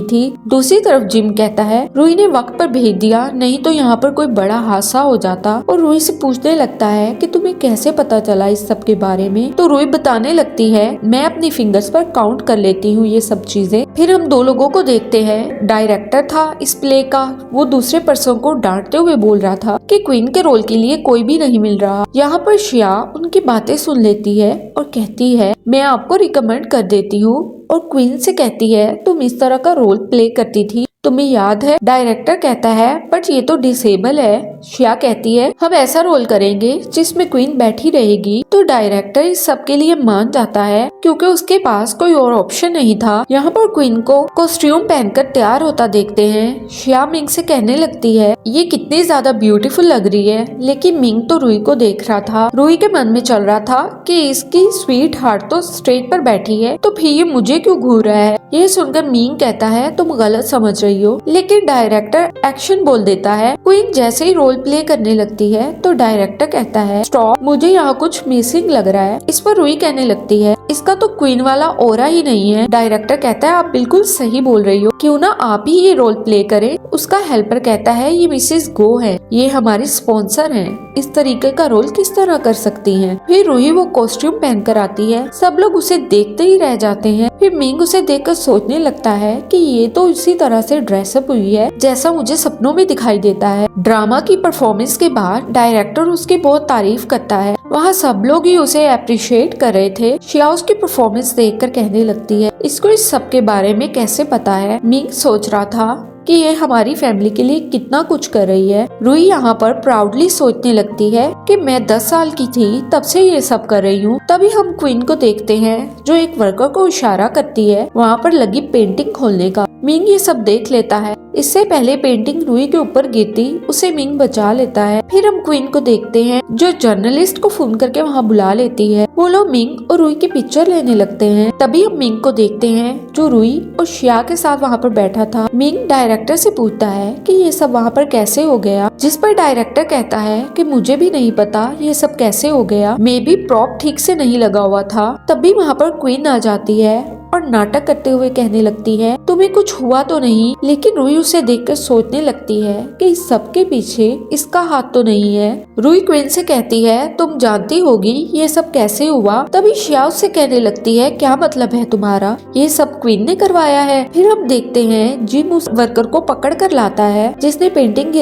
S1: थी। दूसरी तरफ जिम कहता है रूही ने वक्त पर भेज दिया, नहीं तो यहाँ पर कोई बड़ा हादसा हो जाता। और रूही से पूछने लगता है कि तुम्हें कैसे पता चला इस सब के बारे में। तो रूही बताने लगती है मैं अपनी फिंगर्स पर काउंट कर लेती हूँ ये सब चीजें। फिर हम दो लोगों को देखते हैं। डायरेक्टर था इस प्ले का, वो दूसरे पर्सन को डांटते हुए बोल रहा था कि क्वीन के रोल के लिए कोई भी नहीं मिल रहा। यहाँ पर श्रेया उनकी बातें सुन लेती है और कहती है मैं आपको रिकमेंड कर देती हूँ। और क्वीन से कहती है तुम इस तरह का रोल प्ले करती थी, तुम्हें याद है। डायरेक्टर कहता है बट ये तो डिसेबल है। श्रेया कहती है हम ऐसा रोल करेंगे जिसमें क्वीन बैठी रहेगी। तो डायरेक्टर इस सब के लिए मान जाता है क्योंकि उसके पास कोई और ऑप्शन नहीं था। यहाँ पर क्वीन को कॉस्ट्यूम पहनकर तैयार होता देखते हैं। श्रेया मिंग से कहने लगती है ये कितनी ज्यादा ब्यूटीफुल लग रही है, लेकिन मिंग तो रूही को देख रहा था। रूही के मन में चल रहा था कि इसकी स्वीट हार्ट तो स्ट्रेट पर बैठी है, तो फिर ये मुझे क्यों घूर रहा है। ये सुनकर मिंग कहता है तुम गलत समझ रही हो, लेकिन डायरेक्टर एक्शन बोल देता है। क्वीन जैसे ही रोल प्ले करने लगती है तो डायरेक्टर कहता है स्टॉप, मुझे यहाँ कुछ मिसिंग लग रहा है। इस पर रूही कहने लगती है इसका तो क्वीन वाला ऑरा ही नहीं है। डायरेक्टर कहता है आप बिल्कुल सही बोल रही हो, क्यों ना आप ही ये रोल प्ले करें। उसका हेल्पर कहता है ये मिसेस गो है, ये हमारी स्पॉन्सर हैं, इस तरीके का रोल किस तरह कर सकती हैं। फिर रूही वो कॉस्ट्यूम पहनकर आती है, सब लोग उसे देखते ही रह जाते हैं। फिर मिंग उसे देखकर सोचने लगता है कि ये तो इसी तरह से ड्रेसअप हुई है जैसा मुझे सपनों में दिखाई देता है। ड्रामा की परफॉर्मेंस के बाद डायरेक्टर उसकी बहुत तारीफ करता है। वहाँ सब लोग ही उसे अप्रिशिएट कर रहे थे। श्रेया उसकी परफॉर्मेंस देखकर कहने लगती है इसको इस सब के बारे में कैसे पता है। मिंग सोच रहा था कि ये हमारी फैमिली के लिए कितना कुछ कर रही है। रूही यहाँ पर प्राउडली सोचने लगती है कि मैं 10 साल की थी तब से ये सब कर रही हूँ। तभी हम क्वीन को देखते हैं जो एक वर्कर को इशारा करती है वहाँ पर लगी पेंटिंग खोलने का। मिंग ये सब देख लेता है। इससे पहले पेंटिंग रूही के ऊपर गिरती उसे मिंग बचा लेता है। फिर हम क्वीन को देखते हैं जो जर्नलिस्ट को फोन करके वहाँ बुला लेती है। वो लोग मिंग और रूही की पिक्चर लेने लगते हैं। तभी हम मिंग को देखते हैं जो रूही और श्रेया के साथ वहाँ पर बैठा था। मिंग डायरेक्टर से पूछता है कि ये सब वहाँ पर कैसे हो गया, जिस पर डायरेक्टर कहता है कि मुझे भी नहीं पता ये सब कैसे हो गया, मे बी प्रॉप ठीक से नहीं लगा हुआ था। तभी वहाँ पर क्वीन आ जाती है और नाटक करते हुए कहने लगती है तुम्हें कुछ हुआ तो नहीं। लेकिन रूही उसे देखकर सोचने लगती है कि इस सब के पीछे इसका हाथ तो नहीं है। रूही क्वीन से कहती है तुम जानती होगी ये सब कैसे हुआ। तभी श्रेया उससे कहने लगती है क्या मतलब है तुम्हारा, ये सब क्वीन ने करवाया है। फिर हम देखते हैं जिम उस वर्कर को पकड़ कर लाता है जिसने पेंटिंग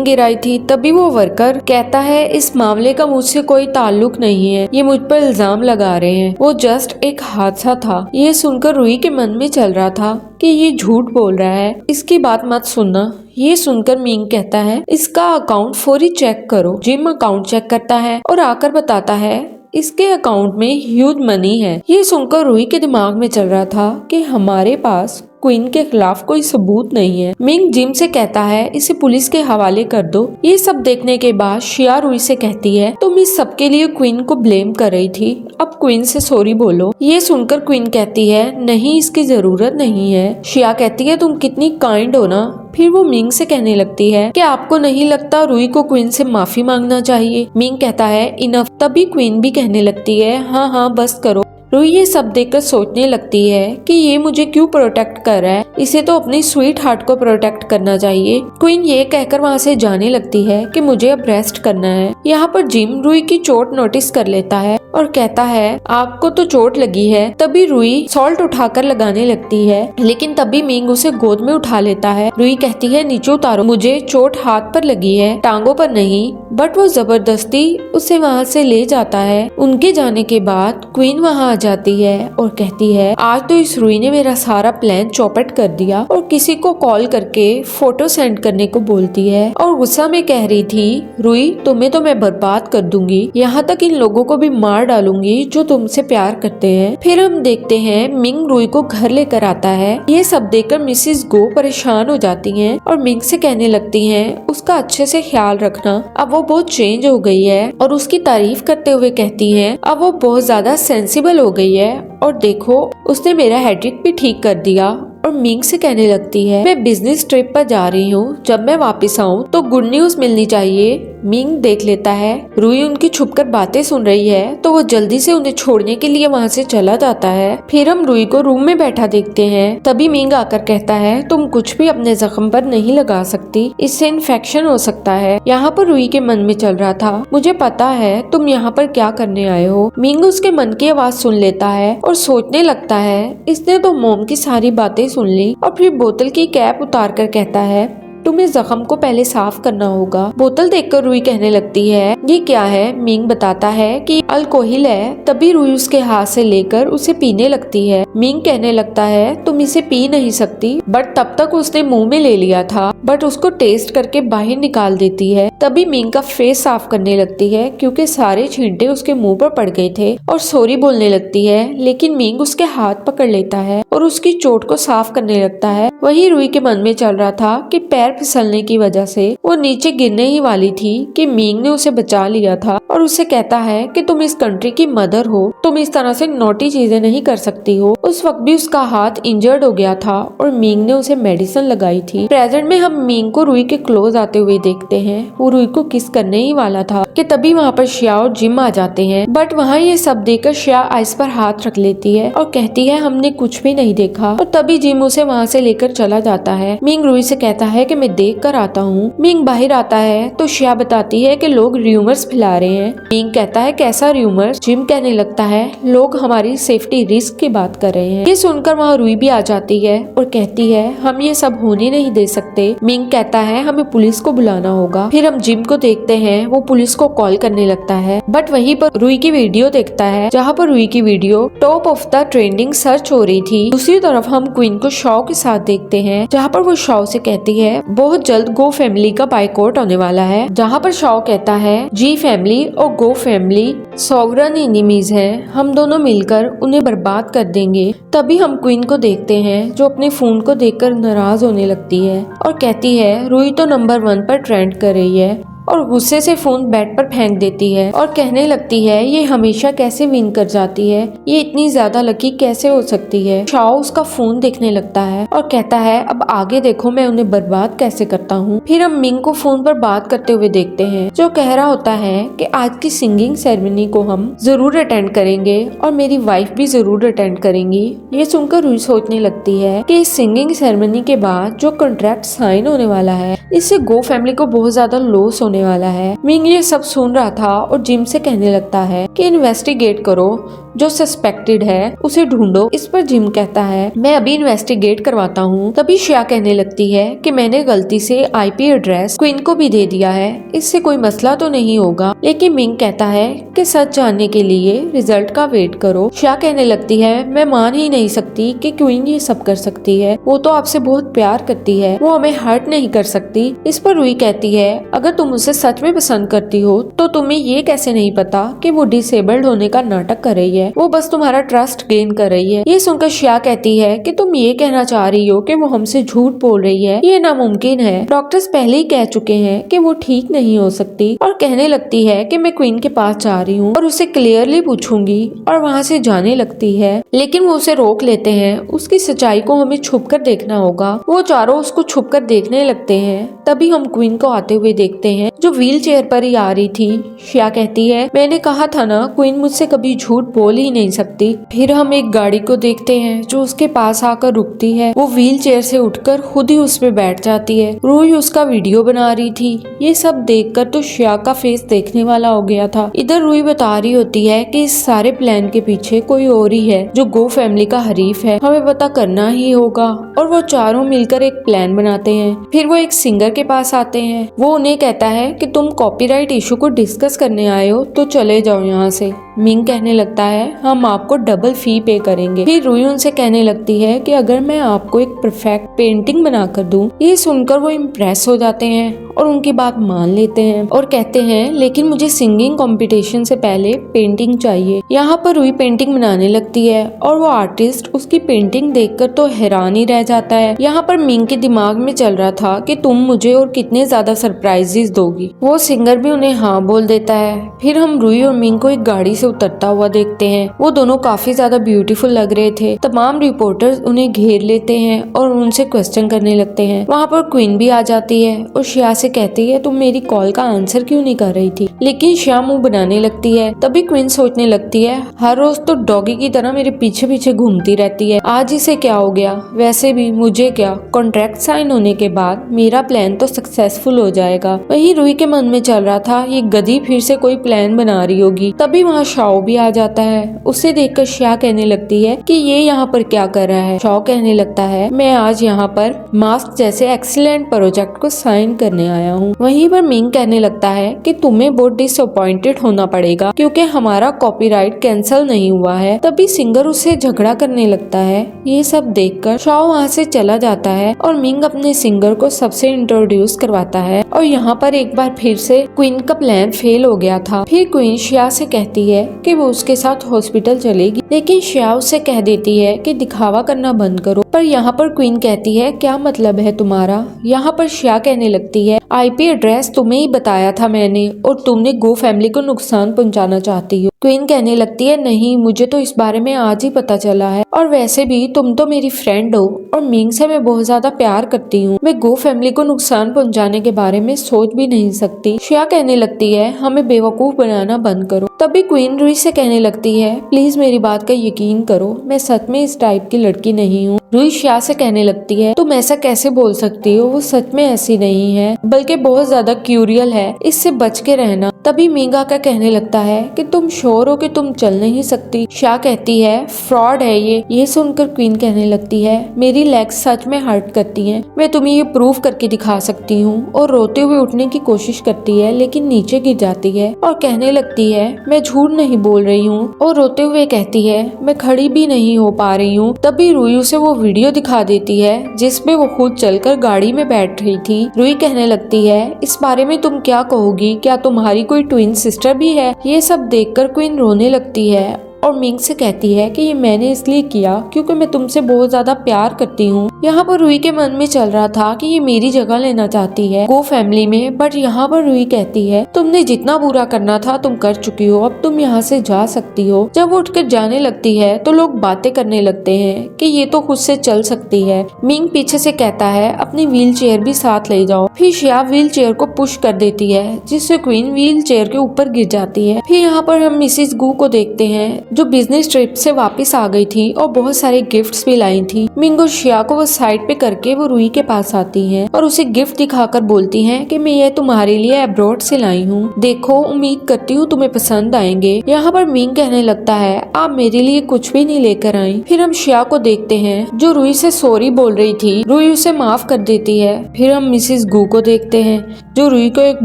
S1: गिराई थी। तभी वो वर्कर कहता है इस मामले का मुझसे कोई ताल्लुक नहीं है, ये मुझ पर इल्जाम लगा रहे हैं, वो जस्ट एक हादसा था। ये सुनकर रूही के मन में चल रहा था कि ये झूठ बोल रहा है, इसकी बात मत सुनना। ये सुनकर मिंग कहता है इसका अकाउंट फौरी चेक करो। जिम अकाउंट चेक करता है और आकर बताता है इसके अकाउंट में ह्यूज मनी है। ये सुनकर रूही के दिमाग में चल रहा था कि हमारे पास क्वीन के खिलाफ कोई सबूत नहीं है। मिंग जिम से कहता है इसे पुलिस के हवाले कर दो। ये सब देखने के बाद श्रेया रूही से कहती है तुम इस सब के लिए क्वीन को ब्लेम कर रही थी, अब क्वीन से सॉरी बोलो। ये सुनकर क्वीन कहती है नहीं इसकी जरूरत नहीं है। श्रेया कहती है तुम कितनी काइंड हो ना। फिर वो मिंग से कहने लगती है कि आपको नहीं लगता रूही को क्वीन से माफी मांगना चाहिए। मिंग कहता है इनफ। तभी क्वीन भी कहने लगती है हाँ बस करो। रूही ये सब देखकर सोचने लगती है कि ये मुझे क्यों प्रोटेक्ट कर रहा है, इसे तो अपनी स्वीट हार्ट को प्रोटेक्ट करना चाहिए। क्वीन ये कहकर वहाँ से जाने लगती है कि मुझे अब रेस्ट करना है। यहाँ पर जिम रूही की चोट नोटिस कर लेता है और कहता है आपको तो चोट लगी है। तभी रूही सॉल्ट उठाकर लगाने लगती है, लेकिन तभी मिंग उसे गोद में उठा लेता है। रूही कहती है नीचे उतारो, मुझे चोट हाथ पर लगी है, टांगों पर नहीं। बट वो जबरदस्ती उसे वहाँ से ले जाता है। उनके जाने के बाद क्वीन वहाँ जाती है और कहती है आज तो इस रूही ने मेरा सारा प्लान चौपट कर दिया, और किसी को कॉल करके फोटो सेंड करने को बोलती है और गुस्सा में कह रही थी रूही तुम्हें तो मैं बर्बाद कर दूंगी, यहाँ तक इन लोगों को भी मार डालूंगी जो तुमसे प्यार करते हैं। फिर हम देखते हैं मिंग रूही को घर लेकर आता है। ये सब देखकर मिसेस गो परेशान हो जाती हैं और मिंग से कहने लगती हैं उसका अच्छे से ख्याल रखना, अब वो बहुत चेंज हो गई है। और उसकी तारीफ करते हुए कहती हैं अब वो बहुत ज्यादा सेंसिबल हो गई है, और देखो उसने मेरा हेडेक भी ठीक कर दिया। और मिंग से कहने लगती है मैं बिजनेस ट्रिप पर जा रही हूँ, जब मैं वापस आऊँ तो गुड न्यूज मिलनी चाहिए मिंग देख लेता है रूई उनकी छुपकर बातें सुन रही है, तो वो जल्दी से उन्हें छोड़ने के लिए वहाँ से चला जाता है। फिर हम रूई को रूम में बैठा देखते हैं। तभी मिंग आकर कहता है तुम कुछ भी अपने जख्म पर नहीं लगा सकती, इससे इन्फेक्शन हो सकता है। यहाँ पर रूई के मन में चल रहा था, मुझे पता है तुम यहाँ पर क्या करने आए हो। मिंग उसके मन की आवाज सुन लेता है और सोचने लगता है इसने तो मोम की सारी बातें सुन ली, और फिर बोतल की कैप उतार कर कहता है तुम्हें जख्म को पहले साफ करना होगा। बोतल देखकर रूई कहने लगती है ये क्या है। मिंग बताता है कि अल्कोहल है। तभी रूई उसके हाथ से लेकर उसे पीने लगती है। मिंग कहने लगता है तुम इसे पी नहीं सकती, बट तब तक उसने मुंह में ले लिया था, बट उसको टेस्ट करके बाहर निकाल देती है। तभी मिंग का फेस साफ करने लगती है क्योंकि सारे छींटे उसके मुंह पर पड़ गए थे, और सॉरी बोलने लगती है। लेकिन मिंग उसके हाथ पकड़ लेता है और उसकी चोट को साफ करने लगता है। वही रूई के मन में चल रहा था कि पैर फिसलने की वजह से वो नीचे गिरने ही वाली थी कि मिंग ने उसे बचा लिया था और उसे कहता है कि तुम इस कंट्री की मदर हो, तुम इस तरह से नोटी चीजें नहीं कर सकती हो। उस वक्त भी उसका हाथ इंजर्ड हो गया था और मिंग ने उसे मेडिसिन लगाई थी। प्रेजेंट में हम मिंग को रूई के क्लोज आते हुए देखते हैं। वो रूई को किस करने ही वाला था कि तभी वहाँ पर श्या और जिम आ जाते हैं, बट वहाँ ये सब देखकर श्या आइस पर हाथ रख लेती है और कहती है हमने कुछ भी नहीं देखा। और तभी जिम उसे वहाँ से लेकर चला जाता है। मिंग रूई से कहता है कि मैं देख कर आता हूँ। मिंग बाहर आता है तो श्या बताती है कि लोग र्यूमर्स फैला रहे हैं। मिंग कहता है कैसा र्यूमर्स। जिम कहने लगता है लोग हमारी सेफ्टी रिस्क की बात कर रहे हैं। ये सुनकर वहाँ रूई भी आ जाती है और कहती है हम ये सब होने नहीं दे सकते। मिंग कहता है हमें पुलिस को बुलाना होगा। फिर हम जिम को देखते हैं, वो पुलिस को कॉल करने लगता है, बट वहीं पर रूई की वीडियो देखता है जहाँ पर रूई की video top of the trending search हो रही थी। दूसरी तरफ हम क्वीन को शॉ के साथ देखते हैं जहाँ पर वो शॉ से कहती है बहुत जल्द गो फैमिली का बाइकआउट होने वाला है, जहाँ पर शॉ कहता है जी फैमिली और गो फैमिली सॉवरन एनिमीज हैं, हम दोनों मिलकर उन्हें बर्बाद कर देंगे। तभी हम क्वीन को देखते हैं जो अपने फोन को देखकर नाराज होने लगती है और कहती है रूई तो नंबर 1 पर ट्रेंड कर रही है, और गुस्से से फोन बेड पर फेंक देती है और कहने लगती है ये हमेशा कैसे विन कर जाती है, ये इतनी ज्यादा लकी कैसे हो सकती है। शाओ उसका फोन देखने लगता है और कहता है अब आगे देखो मैं उन्हें बर्बाद कैसे करता हूँ। फिर हम मिंग को फोन पर बात करते हुए देखते हैं जो कह रहा होता है कि आज की सिंगिंग सेरेमनी को हम जरूर अटेंड करेंगे और मेरी वाइफ भी जरूर अटेंड करेंगी। ये सुनकर रूई सोचने लगती है कि इस सिंगिंग सेरेमनी के बाद जो कॉन्ट्रैक्ट साइन होने वाला है इससे गो फैमिली को बहुत ज्यादा लॉस होने वाला है। मिंग ये सब सुन रहा था और जिम से कहने लगता है कि इन्वेस्टिगेट करो, जो सस्पेक्टेड है उसे ढूंढो। इस पर जिम कहता है मैं अभी इन्वेस्टिगेट करवाता हूँ। तभी श्या कहने लगती है कि मैंने गलती से आईपी एड्रेस क्वीन को भी दे दिया है, इससे कोई मसला तो नहीं होगा। लेकिन मिंग कहता है कि सच जानने के लिए रिजल्ट का वेट करो। श्या कहने लगती है मैं मान ही नहीं सकती कि क्वीन ये सब कर सकती है, वो तो आपसे बहुत प्यार करती है, वो हमें हर्ट नहीं कर सकती। इस पर रूई कहती है अगर तुम उसे सच में पसंद करती हो तो तुम्हें ये कैसे नहीं पता कि वो डिसेबल्ड होने का नाटक कर रही है, वो बस तुम्हारा ट्रस्ट गेन कर रही है। ये सुनकर श्या कहती है कि तुम ये कहना चाह रही हो कि वो हमसे झूठ बोल रही है, ये नामुमकिन है, डॉक्टर्स पहले ही कह चुके हैं कि वो ठीक नहीं हो सकती। और कहने लगती है कि मैं क्वीन के पास जा रही हूँ और उसे क्लियरली पूछूंगी, और वहाँ से जाने लगती है। लेकिन वो उसे रोक लेते हैं, उसकी सच्चाई को हमें छुप कर देखना होगा। वो चारों उसको छुप कर देखने लगते हैं। तभी हम क्वीन को आते हुए देखते हैं जो व्हील चेयर पर ही आ रही थी। श्या कहती है मैंने कहा था ना क्वीन मुझसे कभी झूठ बोल ही नहीं सकती। फिर हम एक गाड़ी को देखते हैं जो उसके पास आकर रुकती है। वो व्हील चेयर से उठकर खुद ही उस पे बैठ जाती है। रूई उसका वीडियो बना रही थी। ये सब देखकर तो श्या का फेस देखने वाला हो गया था। इधर रूई बता रही होती है कि इस सारे प्लान के पीछे कोई और ही है जो गो फैमिली का हरीफ है, हमें पता करना ही होगा। और वो चारों मिलकर एक प्लान बनाते हैं। फिर वो एक सिंगर के पास आते हैं। वो उन्हें कहता है कि तुम कॉपीराइट इशू को डिस्कस करने आए हो तो चले जाओ यहाँ से। मिंग कहने लगता है हम आपको डबल फी पे करेंगे। फिर रूई उनसे कहने लगती है कि अगर मैं आपको एक परफेक्ट पेंटिंग बना कर दूं। ये सुनकर वो इम्प्रेस हो जाते हैं और उनकी बात मान लेते हैं और कहते हैं लेकिन मुझे सिंगिंग कंपटीशन से पहले पेंटिंग चाहिए। यहाँ पर रूई पेंटिंग बनाने लगती है और वो आर्टिस्ट उसकी पेंटिंग देखकर तो हैरान ही रह जाता है। यहाँ पर मिंग के दिमाग में चल रहा था कि तुम मुझे और कितने ज्यादा सरप्राइजेस दोगी। वो सिंगर भी उन्हें हाँ बोल देता है। फिर हम रूई और मिंग को एक गाड़ी से उतरता हुआ देखते हैं। वो दोनों काफी ज्यादा ब्यूटीफुल लग रहे थे। तमाम रिपोर्टर्स उन्हें घेर लेते हैं और उनसे क्वेश्चन करने लगते हैं। वहाँ पर क्वीन भी आ जाती है और श्रेया से कहती है तुम मेरी कॉल का आंसर क्यों नहीं कर रही थी, लेकिन श्रेया मुंह बनाने लगती है। तभी क्वीन सोचने लगती है हर रोज तो डॉगी की तरह मेरे पीछे पीछे घूमती रहती है, आज इसे क्या हो गया। वैसे भी मुझे क्या, कॉन्ट्रैक्ट साइन होने के बाद मेरा प्लान तो सक्सेसफुल हो जाएगा। वहीं रूही के मन में चल रहा था ये गधी फिर से कोई प्लान बना रही होगी। तभी वहाँ शाओ भी आ जाता है। उसे देखकर श्रेया कहने लगती है कि ये यहाँ पर क्या कर रहा है। शाओ कहने लगता है मैं आज यहाँ पर मास्क जैसे एक्सीलेंट प्रोजेक्ट को साइन करने आया हूँ। वहीं पर मिंग कहने लगता है कि तुम्हें बहुत डिसअपॉइंटेड होना पड़ेगा क्योंकि हमारा कॉपीराइट कैंसिल नहीं हुआ है। तभी सिंगर उससे झगड़ा करने लगता है। ये सब देखकर शाओ वहाँ से चला जाता है और मिंग अपने सिंगर को सबसे इंट्रोड्यूस करवाता है। और यहाँ पर एक बार फिर से क्वीन का प्लान फेल हो गया था। फिर क्वीन श्रेया से कहती है कि वो उसके साथ हॉस्पिटल चलेगी, लेकिन श्रेया उससे कह देती है कि दिखावा करना बंद करो। पर यहाँ पर क्वीन कहती है क्या मतलब है तुम्हारा। यहाँ पर श्रेया कहने लगती है आईपी एड्रेस तुम्हें ही बताया था मैंने और तुमने गो फैमिली को नुकसान पहुंचाना चाहती हो। क्वीन कहने लगती है नहीं, मुझे तो इस बारे में आज ही पता चला है और वैसे भी तुम तो मेरी फ्रेंड हो और मिंग से मैं बहुत ज्यादा प्यार करती हूँ। मैं गो फैमिली को नुकसान पहुंचाने के बारे में सोच भी नहीं सकती। श्रेया कहने लगती है हमें बेवकूफ बनाना बंद करो। तभी क्वीन रूही से कहने लगती है प्लीज मेरी बात का यकीन करो, मैं सच में इस टाइप की लड़की नहीं हूँ। रूही श्रेया से कहने लगती है तुम ऐसा कैसे बोल सकती हो, वो सच में ऐसी नहीं है बल्कि बहुत ज्यादा क्यूरियल है, इससे बच के रहना। तभी मिंग आकर कहने लगता है कि तुम श्योर हो कि तुम चल नहीं सकती। श्रेया कहती है फ्रॉड है ये सुनकर क्वीन कहने लगती है मेरी लेग्स सच में हर्ट करती हैं, मैं तुम्हें ये प्रूव करके दिखा सकती हूँ। और रोते हुए उठने की कोशिश करती है लेकिन नीचे गिर जाती है और कहने लगती है मैं झूठ नहीं बोल रही हूँ। और रोते हुए कहती है मैं खड़ी भी नहीं हो पा रही हूँ। तभी रूही उसे वो वीडियो दिखा देती है जिसमें वो खुद चलकर गाड़ी में बैठ रही थी। रूही कहने लगती है इस बारे में तुम क्या कहोगी, क्या तुम्हारी कोई ट्विन सिस्टर भी है। ये सब देखकर क्वीन रोने लगती है और मिंग से कहती है कि ये मैंने इसलिए किया क्योंकि मैं तुमसे बहुत ज्यादा प्यार करती हूँ। यहाँ पर रूही के मन में चल रहा था कि ये मेरी जगह लेना चाहती है गो फैमिली में, बट यहाँ पर रूही कहती है तुमने जितना बुरा करना था तुम कर चुकी हो, अब तुम यहाँ से जा सकती हो। जब वो उठकर जाने लगती है तो लोग बातें करने लगते हैं कि ये तो खुद से चल सकती है। मिंग पीछे से कहता है अपनी व्हील चेयर भी साथ ले जाओ। फिर श्रेया व्हील चेयर को पुश कर देती है जिससे क्वीन व्हील चेयर के ऊपर गिर जाती है। फिर यहाँ पर हम मिसिस गू को देखते हैं जो बिजनेस ट्रिप से वापस आ गई थी और बहुत सारे गिफ्ट्स भी लाई थी। मिंग और श्रेया को वो साइड पे करके वो रूही के पास आती हैं और उसे गिफ्ट दिखाकर बोलती हैं कि मैं ये तुम्हारे लिए अब्रॉड से लाई हूँ, देखो उम्मीद करती हूँ तुम्हें पसंद आएंगे। यहाँ पर मिंग कहने लगता है आप मेरे लिए कुछ भी नहीं लेकर आई। फिर हम श्रेया को देखते हैं जो रूही से सॉरी बोल रही थी, रूही उसे माफ कर देती है। फिर हम मिसिस गू को देखते हैं जो रूही को एक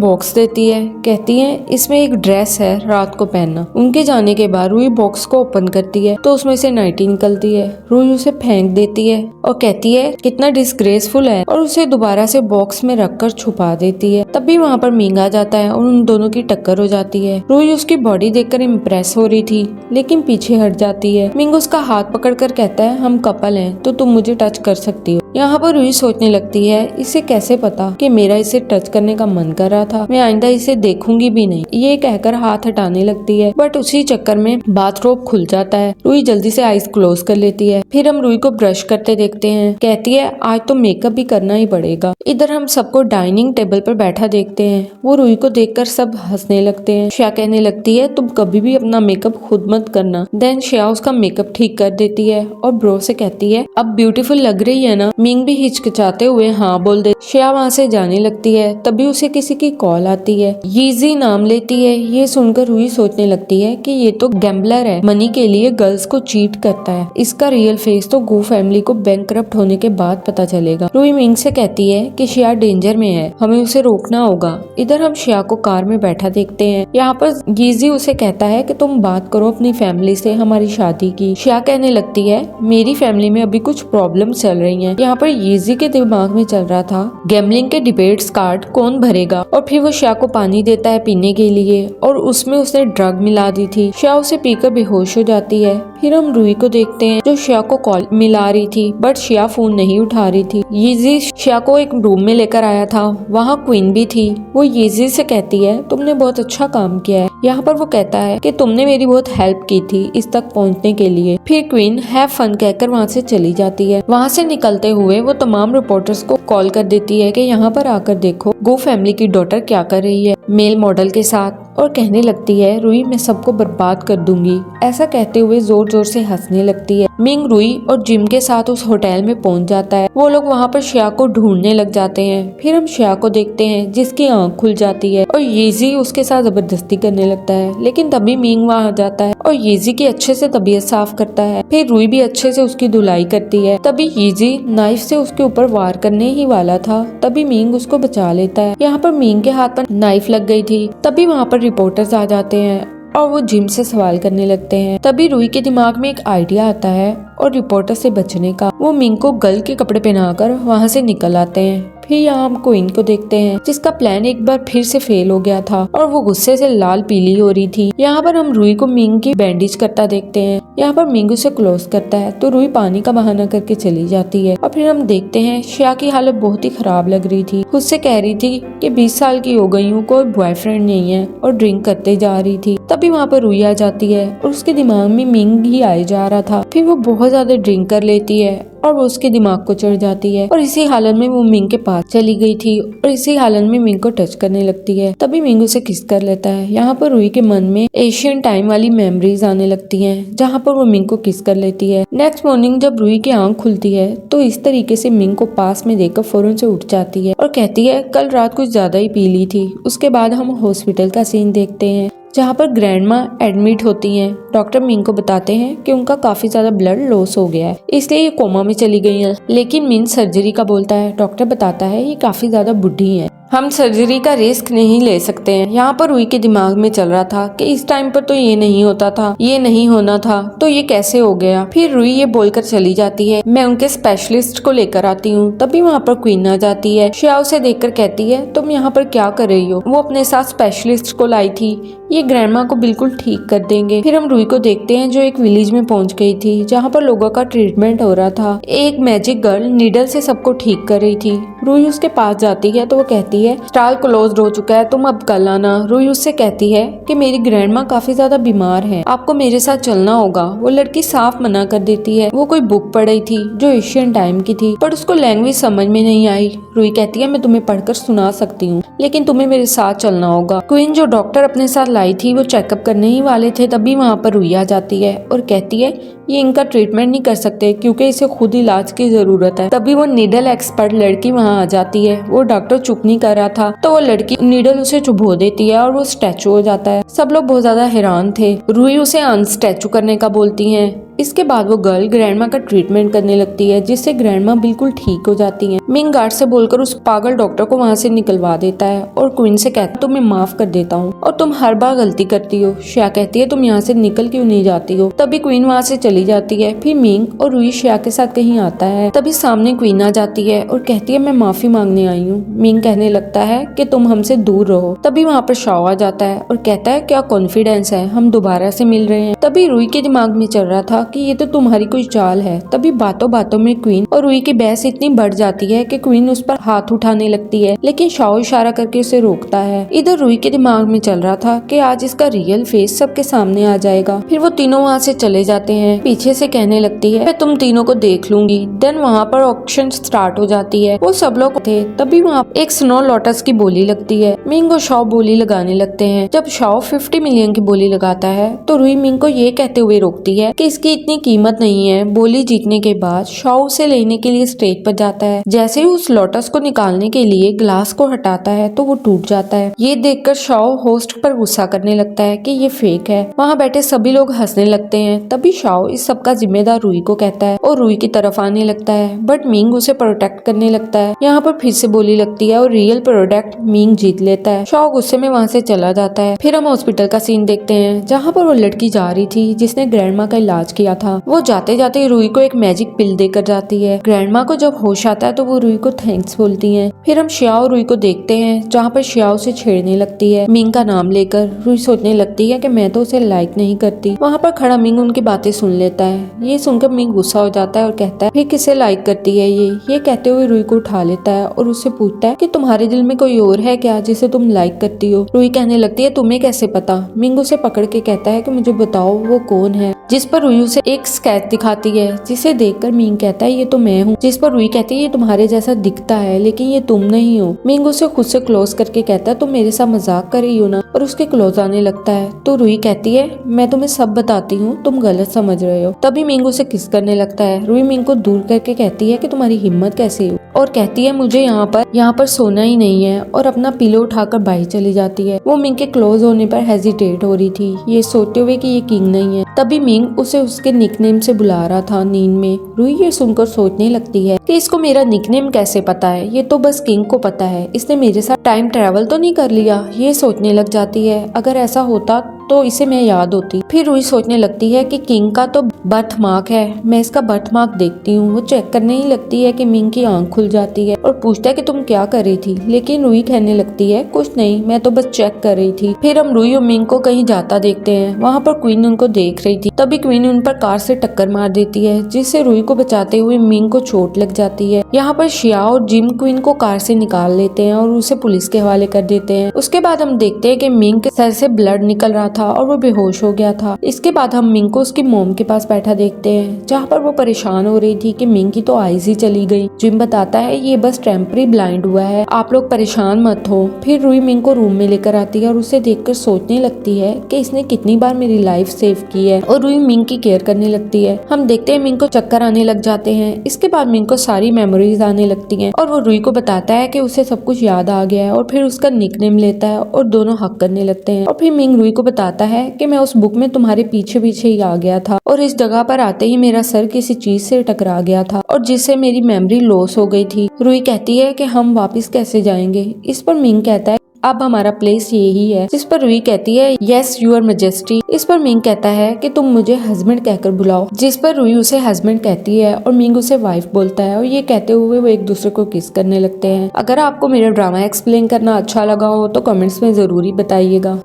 S1: बॉक्स देती है, कहती है इसमें एक ड्रेस है रात को पहनना। उनके जाने के बाद रूही बॉक्स को ओपन करती है तो उसमें से नाइटी निकलती है। रूही उसे फेंक देती है और कहती है कितना डिसग्रेसफुल है और उसे दोबारा से बॉक्स में रखकर छुपा देती है। तभी वहाँ पर मिंग आ जाता है और उन दोनों की टक्कर हो जाती है। रूही उसकी बॉडी देखकर इम्प्रेस हो रही थी लेकिन पीछे हट जाती है। मिंग उसका हाथ पकड़कर कहता है हम कपल हैं तो तुम मुझे टच कर सकती हो। यहाँ पर रूही सोचने लगती है इसे कैसे पता कि मेरा इसे टच करने का मन कर रहा था, मैं आइंदा इसे देखूंगी भी नहीं। ये कहकर हाथ हटाने लगती है बट उसी चक्कर में बाथरोब खुल जाता है। रूही जल्दी से आईज क्लोज कर लेती है। फिर हम रूही को ब्रश करते देखते हैं, कहती है आज तो मेकअप भी करना ही पड़ेगा। इधर हम सबको डाइनिंग टेबल पर बैठा देखते हैं। वो रूही को देखकर सब हंसने लगते हैं। श्रेया कहने लगती है तुम कभी भी अपना मेकअप खुद मत करना। देन श्रेया उसका मेकअप ठीक कर देती है और ब्रो से कहती है अब ब्यूटीफुल लग रही है ना। मिंग भी हिचकिचाते हुए हाँ बोल दे। श्रेया वहाँ से जाने लगती है तभी उसे किसी की कॉल आती है। यीजी नाम लेती है। ये सुनकर रूही सोचने लगती है कि ये तो गैम्बलर है, मनी के लिए गर्ल्स को चीट करता है। इसका रियल फेस तो गो फैमिली को बैंकरप्ट होने के बाद पता चलेगा। रूही मिंग से कहती है कि श्रेया डेंजर में है, हमें उसे रोकना होगा। इधर हम श्रेया को कार में बैठा देखते हैं। यहाँ पर यीजी उसे कहता है कि तुम बात करो अपनी फैमिली से हमारी शादी की। श्रेया कहने लगती है मेरी फैमिली में अभी कुछ प्रॉब्लम चल रही है, यहाँ पर यीजी के दिमाग में चल रहा था गैम्बलिंग के डिबेट्स कार्ड कौन भरेगा, और फिर वो श्या को पानी देता है पीने के लिए और उसमें उसने ड्रग मिला दी थी। श्या उसे पीकर बेहोश हो जाती है। फिर हम रूही को देखते हैं जो श्या को कॉल मिला रही थी, बट श्या फोन नहीं उठा रही थी। यीजी श्या को एक रूम में लेकर आया था, वहाँ क्वीन भी थी। वो यीजी से कहती है तुमने बहुत अच्छा काम किया है। यहाँ पर वो कहता है कि तुमने मेरी बहुत हेल्प की थी इस तक पहुँचने के लिए। फिर क्वीन हैव फन कहकर वहाँ से चली जाती है। वहाँ से निकलते हुए वो तमाम रिपोर्टर्स को कॉल कर देती है कि यहाँ पर आकर देखो गो फैमिली की डॉटर क्या कर रही है मेल मॉडल के साथ, और कहने लगती है रूही मैं सबको बर्बाद कर दूंगी। ऐसा कहते हुए जोर जोर से हंसने लगती है। मिंग रूही और जिम के साथ उस होटल में पहुंच जाता है। वो लोग वहाँ पर श्या को ढूंढने लग जाते हैं। फिर हम श्या को देखते हैं जिसकी आंख खुल जाती है और यीजी उसके साथ जबरदस्ती करने लगता है, लेकिन तभी मिंग वहाँ आ जाता है और यीजी की अच्छे से तबीयत साफ करता है। फिर रूही भी अच्छे से उसकी धुलाई करती है। तभी यीजी नाइफ से उसके ऊपर वार करने ही वाला था, तभी मिंग उसको बचा लेता है। यहाँ पर मिंग के हाथ पर नाइफ लग गई थी। तभी वहाँ पर रिपोर्टर्स आ जाते हैं और वो जिम से सवाल करने लगते हैं। तभी रूही के दिमाग में एक आइडिया आता है और रिपोर्टर से बचने का। वो मिंग को गर्ल के कपड़े पहनाकर वहाँ से निकल आते हैं। फिर यहाँ हम क्वीन को देखते हैं जिसका प्लान एक बार फिर से फेल हो गया था और वो गुस्से से लाल पीली हो रही थी। यहाँ पर हम रूही को मिंग की बैंडेज करता देखते हैं। यहाँ पर मिंग उसे क्लोज करता है तो रूही पानी का बहाना करके चली जाती है। और फिर हम देखते हैं श्या की हालत बहुत ही खराब लग रही थी। उससे कह रही थी कि 20 साल की हो गई हूँ, कोई बॉयफ्रेंड नहीं है, और ड्रिंक करते जा रही थी। तभी वहाँ पर रूही आ जाती है और उसके दिमाग में मिंग ही आए जा रहा था। फिर वो बहुत ज्यादा ड्रिंक कर लेती है और वो उसके दिमाग को चढ़ जाती है और इसी हालत में वो मिंग के पास चली गई थी और इसी हालत में मिंग को टच करने लगती है। तभी मिंग उसे किस कर लेता है। यहाँ पर रूही के मन में एशियन टाइम वाली मेमोरीज आने लगती हैं, जहाँ पर वो मिंग को किस कर लेती है। नेक्स्ट मॉर्निंग जब रूही की आंख खुलती है तो इस तरीके से मिंग को पास में देखकर फौरन से उठ जाती है और कहती है कल रात कुछ ज्यादा ही पी ली थी। उसके बाद हम हॉस्पिटल का सीन देखते हैं जहाँ पर ग्रैंडमा एडमिट होती हैं। डॉक्टर मिंग को बताते हैं कि उनका काफी ज्यादा ब्लड लॉस हो गया है, इसलिए ये कोमा में चली गई हैं। लेकिन मिंग सर्जरी का बोलता है। डॉक्टर बताता है ये काफी ज्यादा बुढ़ी है, हम सर्जरी का रिस्क नहीं ले सकते हैं। यहाँ पर रूही के दिमाग में चल रहा था कि इस टाइम पर तो ये नहीं होता था, ये नहीं होना था, तो ये कैसे हो गया। फिर रूही ये बोलकर चली जाती है मैं उनके स्पेशलिस्ट को लेकर आती हूँ। तभी वहाँ पर क्वीन आ जाती है। श्या उसे देखकर कहती है तुम यहाँ पर क्या कर रही हो। वो अपने साथ स्पेशलिस्ट को लाई थी, ये ग्रैंडमा को बिल्कुल ठीक कर देंगे। फिर हम रूही को देखते हैं जो एक विलेज में पहुंच गई थी जहाँ पर लोगों का ट्रीटमेंट हो रहा था। एक मैजिक गर्ल नीडल से सबको ठीक कर रही थी। रूही उसके पास जाती है तो वो कहती है स्टाल क्लोज्ड हो चुका है, तुम अब कल आना। रूही उससे कहती है कि मेरी ग्रैंडमा काफी ज्यादा बीमार है, आपको मेरे साथ चलना होगा। वो लड़की साफ मना कर देती है। वो कोई बुक पढ़ रही थी जो एशियन टाइम की थी, पर उसको लैंग्वेज समझ में नहीं आई। रूही कहती है मैं तुम्हें पढ़कर सुना सकती हूँ, लेकिन तुम्हें मेरे साथ चलना होगा। क्वीन जो डॉक्टर अपने साथ लाई थी वो चेकअप करने ही वाले थे, तभी वहाँ पर रूही आ जाती है और कहती है ये इनका ट्रीटमेंट नहीं कर सकते क्योंकि इसे खुद इलाज की जरूरत है। तभी वो नीडल एक्सपर्ट लड़की वहाँ आ जाती है। वो डॉक्टर चुप नहीं कर रहा था तो वो लड़की नीडल उसे चुभो देती है और वो स्टैचू हो जाता है। सब लोग बहुत ज्यादा हैरान थे। रूही उसे अनस्टैचू करने का बोलती है। इसके बाद वो गर्ल ग्रैंडमा का ट्रीटमेंट करने लगती है जिससे ग्रैंडमा बिल्कुल ठीक हो जाती है। मिंग गार्ड से बोलकर उस पागल डॉक्टर को वहाँ से निकलवा देता है और क्वीन से कहता है तुम्हें माफ कर देता हूँ और तुम हर बार गलती करती हो। श्या कहती है तुम यहाँ से निकल क्यों नहीं जाती हो। तभी क्वीन वहाँ से चली जाती है। फिर मिंग और रूही श्या के साथ कहीं आता है। तभी सामने क्वीन आ जाती है और कहती है मैं माफी मांगने आई हूँ। मिंग कहने लगता है कि तुम हमसे दूर रहो। तभी वहाँ पर शाओ आ जाता है और कहता है क्या कॉन्फिडेंस है, हम दोबारा से मिल रहे हैं। तभी रूही के दिमाग में चल रहा था कि ये तो तुम्हारी कोई चाल है। तभी बातों बातों में क्वीन और रूही की बहस इतनी बढ़ जाती है कि क्वीन उस पर हाथ उठाने लगती है, लेकिन शाओ इशारा करके उसे रोकता है। इधर रूही के दिमाग में चल रहा था कि आज इसका रियल फेस सबके सामने आ जाएगा। फिर वो तीनों वहाँ से चले जाते हैं। पीछे से कहने लगती है मैं तुम तीनों को देख लूंगी। देन वहाँ पर ऑक्शन स्टार्ट हो जाती है। वो सब लोग थे। तभी वहाँ एक स्नो लोटस की बोली लगती है। मिंग और शाओ बोली लगाने लगते हैं। जब शाओ 50 मिलियन की बोली लगाता है तो रूही मिंग को ये कहते हुए रोकती है कि इसकी इतनी कीमत नहीं है। बोली जीतने के बाद शाओ उसे लेने के लिए स्टेज पर जाता है। जैसे ही उस लोटस को निकालने के लिए ग्लास को हटाता है तो वो टूट जाता है। ये देखकर शाओ होस्ट पर गुस्सा करने लगता है कि ये फेक है। वहाँ बैठे सभी लोग हंसने लगते हैं। तभी शाओ इस सब का जिम्मेदार रूही को कहता है और रूही की तरफ आने लगता है, बट मिंग उसे प्रोटेक्ट करने लगता है। यहाँ पर फिर से बोली लगती है और रियल प्रोडक्ट मिंग जीत लेता है। शाओ गुस्से में वहाँ से चला जाता है। फिर हम हॉस्पिटल का सीन देखते हैं जहाँ पर वो लड़की जा रही थी जिसने ग्रैंडमा का इलाज किया किया था। वो जाते जाते रुई को एक मैजिक पिल देकर जाती है। ग्रैंडमा को जब होश आता है तो वो रुई को थैंक्स बोलती है। फिर हम शियाओ रुई को देखते हैं जहाँ पर शियाओ से छेड़ने लगती है मिंग का नाम लेकर। रुई सोचने लगती है कि मैं तो उसे लाइक नहीं करती। वहाँ पर खड़ा मिंग उनकी बातें सुन लेता है। ये सुनकर मिंग गुस्सा हो जाता है और कहता है फिर किसे लाइक करती है ये कहते हुए रुई को उठा लेता है और उससे पूछता है कि तुम्हारे दिल में कोई और है क्या जिसे तुम लाइक करती हो। रुई कहने लगती है तुम्हें कैसे पता। मिंग उसे पकड़ के कहता है कि मुझे बताओ वो कौन है। जिस पर रुई उसे एक स्केच दिखाती है जिसे देखकर मिंग कहता है ये तो मैं हूँ। जिस पर रुई कहती है ये तुम्हारे जैसा दिखता है लेकिन ये तुम नहीं हो। मिंग उसे खुद से क्लोज करके कहता है तुम मेरे साथ मजाक कर रही हो ना, और उसके क्लोज आने लगता है तो रुई कहती है मैं तुम्हें सब बताती हूँ, तुम गलत समझ रहे हो। तभी मिंग उसे किस करने लगता है। रुई मिंग को दूर करके कहती है कि तुम्हारी हिम्मत कैसे हो, और कहती है मुझे यहाँ पर सोना ही नहीं है, और अपना पिलो उठाकर बाहर चली जाती है। वो मिंग के क्लोज होने पर हेजिटेट हो रही थी, ये सोचते हुए कि ये किंग नहीं है। तभी मिंग उसे उसके निकनेम से बुला रहा था नींद में। रुई ये सुनकर सोचने लगती है कि इसको मेरा निकनेम कैसे पता है, ये तो बस किंग को पता है, इसने मेरे साथ टाइम ट्रेवल तो नहीं कर लिया। ये सोचने लग जाती है अगर ऐसा होता तो इसे मैं याद होती। फिर रुई सोचने लगती है कि किंग का तो बर्थ मार्क है, मैं इसका बर्थ मार्क देखती हूँ। वो चेक करने ही लगती है कि मिंग की आंख खुल जाती है और पूछता है कि तुम क्या कर रही थी, लेकिन रुई कहने लगती है कुछ नहीं, मैं तो बस चेक कर रही थी। फिर हम रुई और मिंग को कहीं जाता देखते हैं। वहाँ पर क्वीन उनको देख रही थी। तभी क्वीन उन पर कार से टक्कर मार देती है जिससे रुई को बचाते हुए मिंग को चोट लग जाती है। यहाँ पर शियाओ और जिम क्वीन को कार से निकाल लेते हैं और उसे पुलिस के हवाले कर देते हैं। उसके बाद हम देखते हैं कि मिंग के सर से ब्लड निकल रहा था और वो बेहोश हो गया था। इसके बाद हम मिंग को उसकी मोम के पास बैठा देखते हैं जहाँ पर वो परेशान हो रही थी कि मिंग की तो आईज ही चली गई। जिम बताता है ये बस टेम्पररी ब्लाइंड हुआ है, आप लोग परेशान मत हो। फिर रुई मिंग को रूम में लेकर आती है और उसे देखकर सोचने लगती है कि इसने कितनी बार मेरी लाइफ सेव की है, और रुई मिंग की केयर करने लगती है। हम देखते हैं मिंग को चक्कर आने लग जाते हैं। इसके बाद मिंग को सारी मेमोरीज आने लगती हैं और वो रुई को बताता है कि उसे सब कुछ याद आ गया है, और फिर उसका निकनेम लेता है और दोनों हक करने लगते हैं। और फिर मिंग रुई को बताता है कि मैं उस बुक में तुम्हारे पीछे पीछे ही आ गया था, और इस जगह पर आते ही मेरा सर किसी चीज से टकरा गया था और जिससे मेरी मेमोरी लॉस हो गई थी। रुई कहती है कि हम वापस कैसे जाएंगे। इस पर मिंग कहता है अब हमारा प्लेस यही है। जिस पर रुई कहती है यस यूर मैजेस्टी। इस पर मिंग कहता है कि तुम मुझे हस्बैंड कहकर बुलाओ। जिस पर रुई उसे हस्बैंड कहती है और मिंग उसे वाइफ बोलता है, और ये कहते हुए वो एक दूसरे को किस करने लगते हैं। अगर आपको मेरा ड्रामा एक्सप्लेन करना अच्छा लगा हो तो कमेंट्स में जरूरी बताइएगा।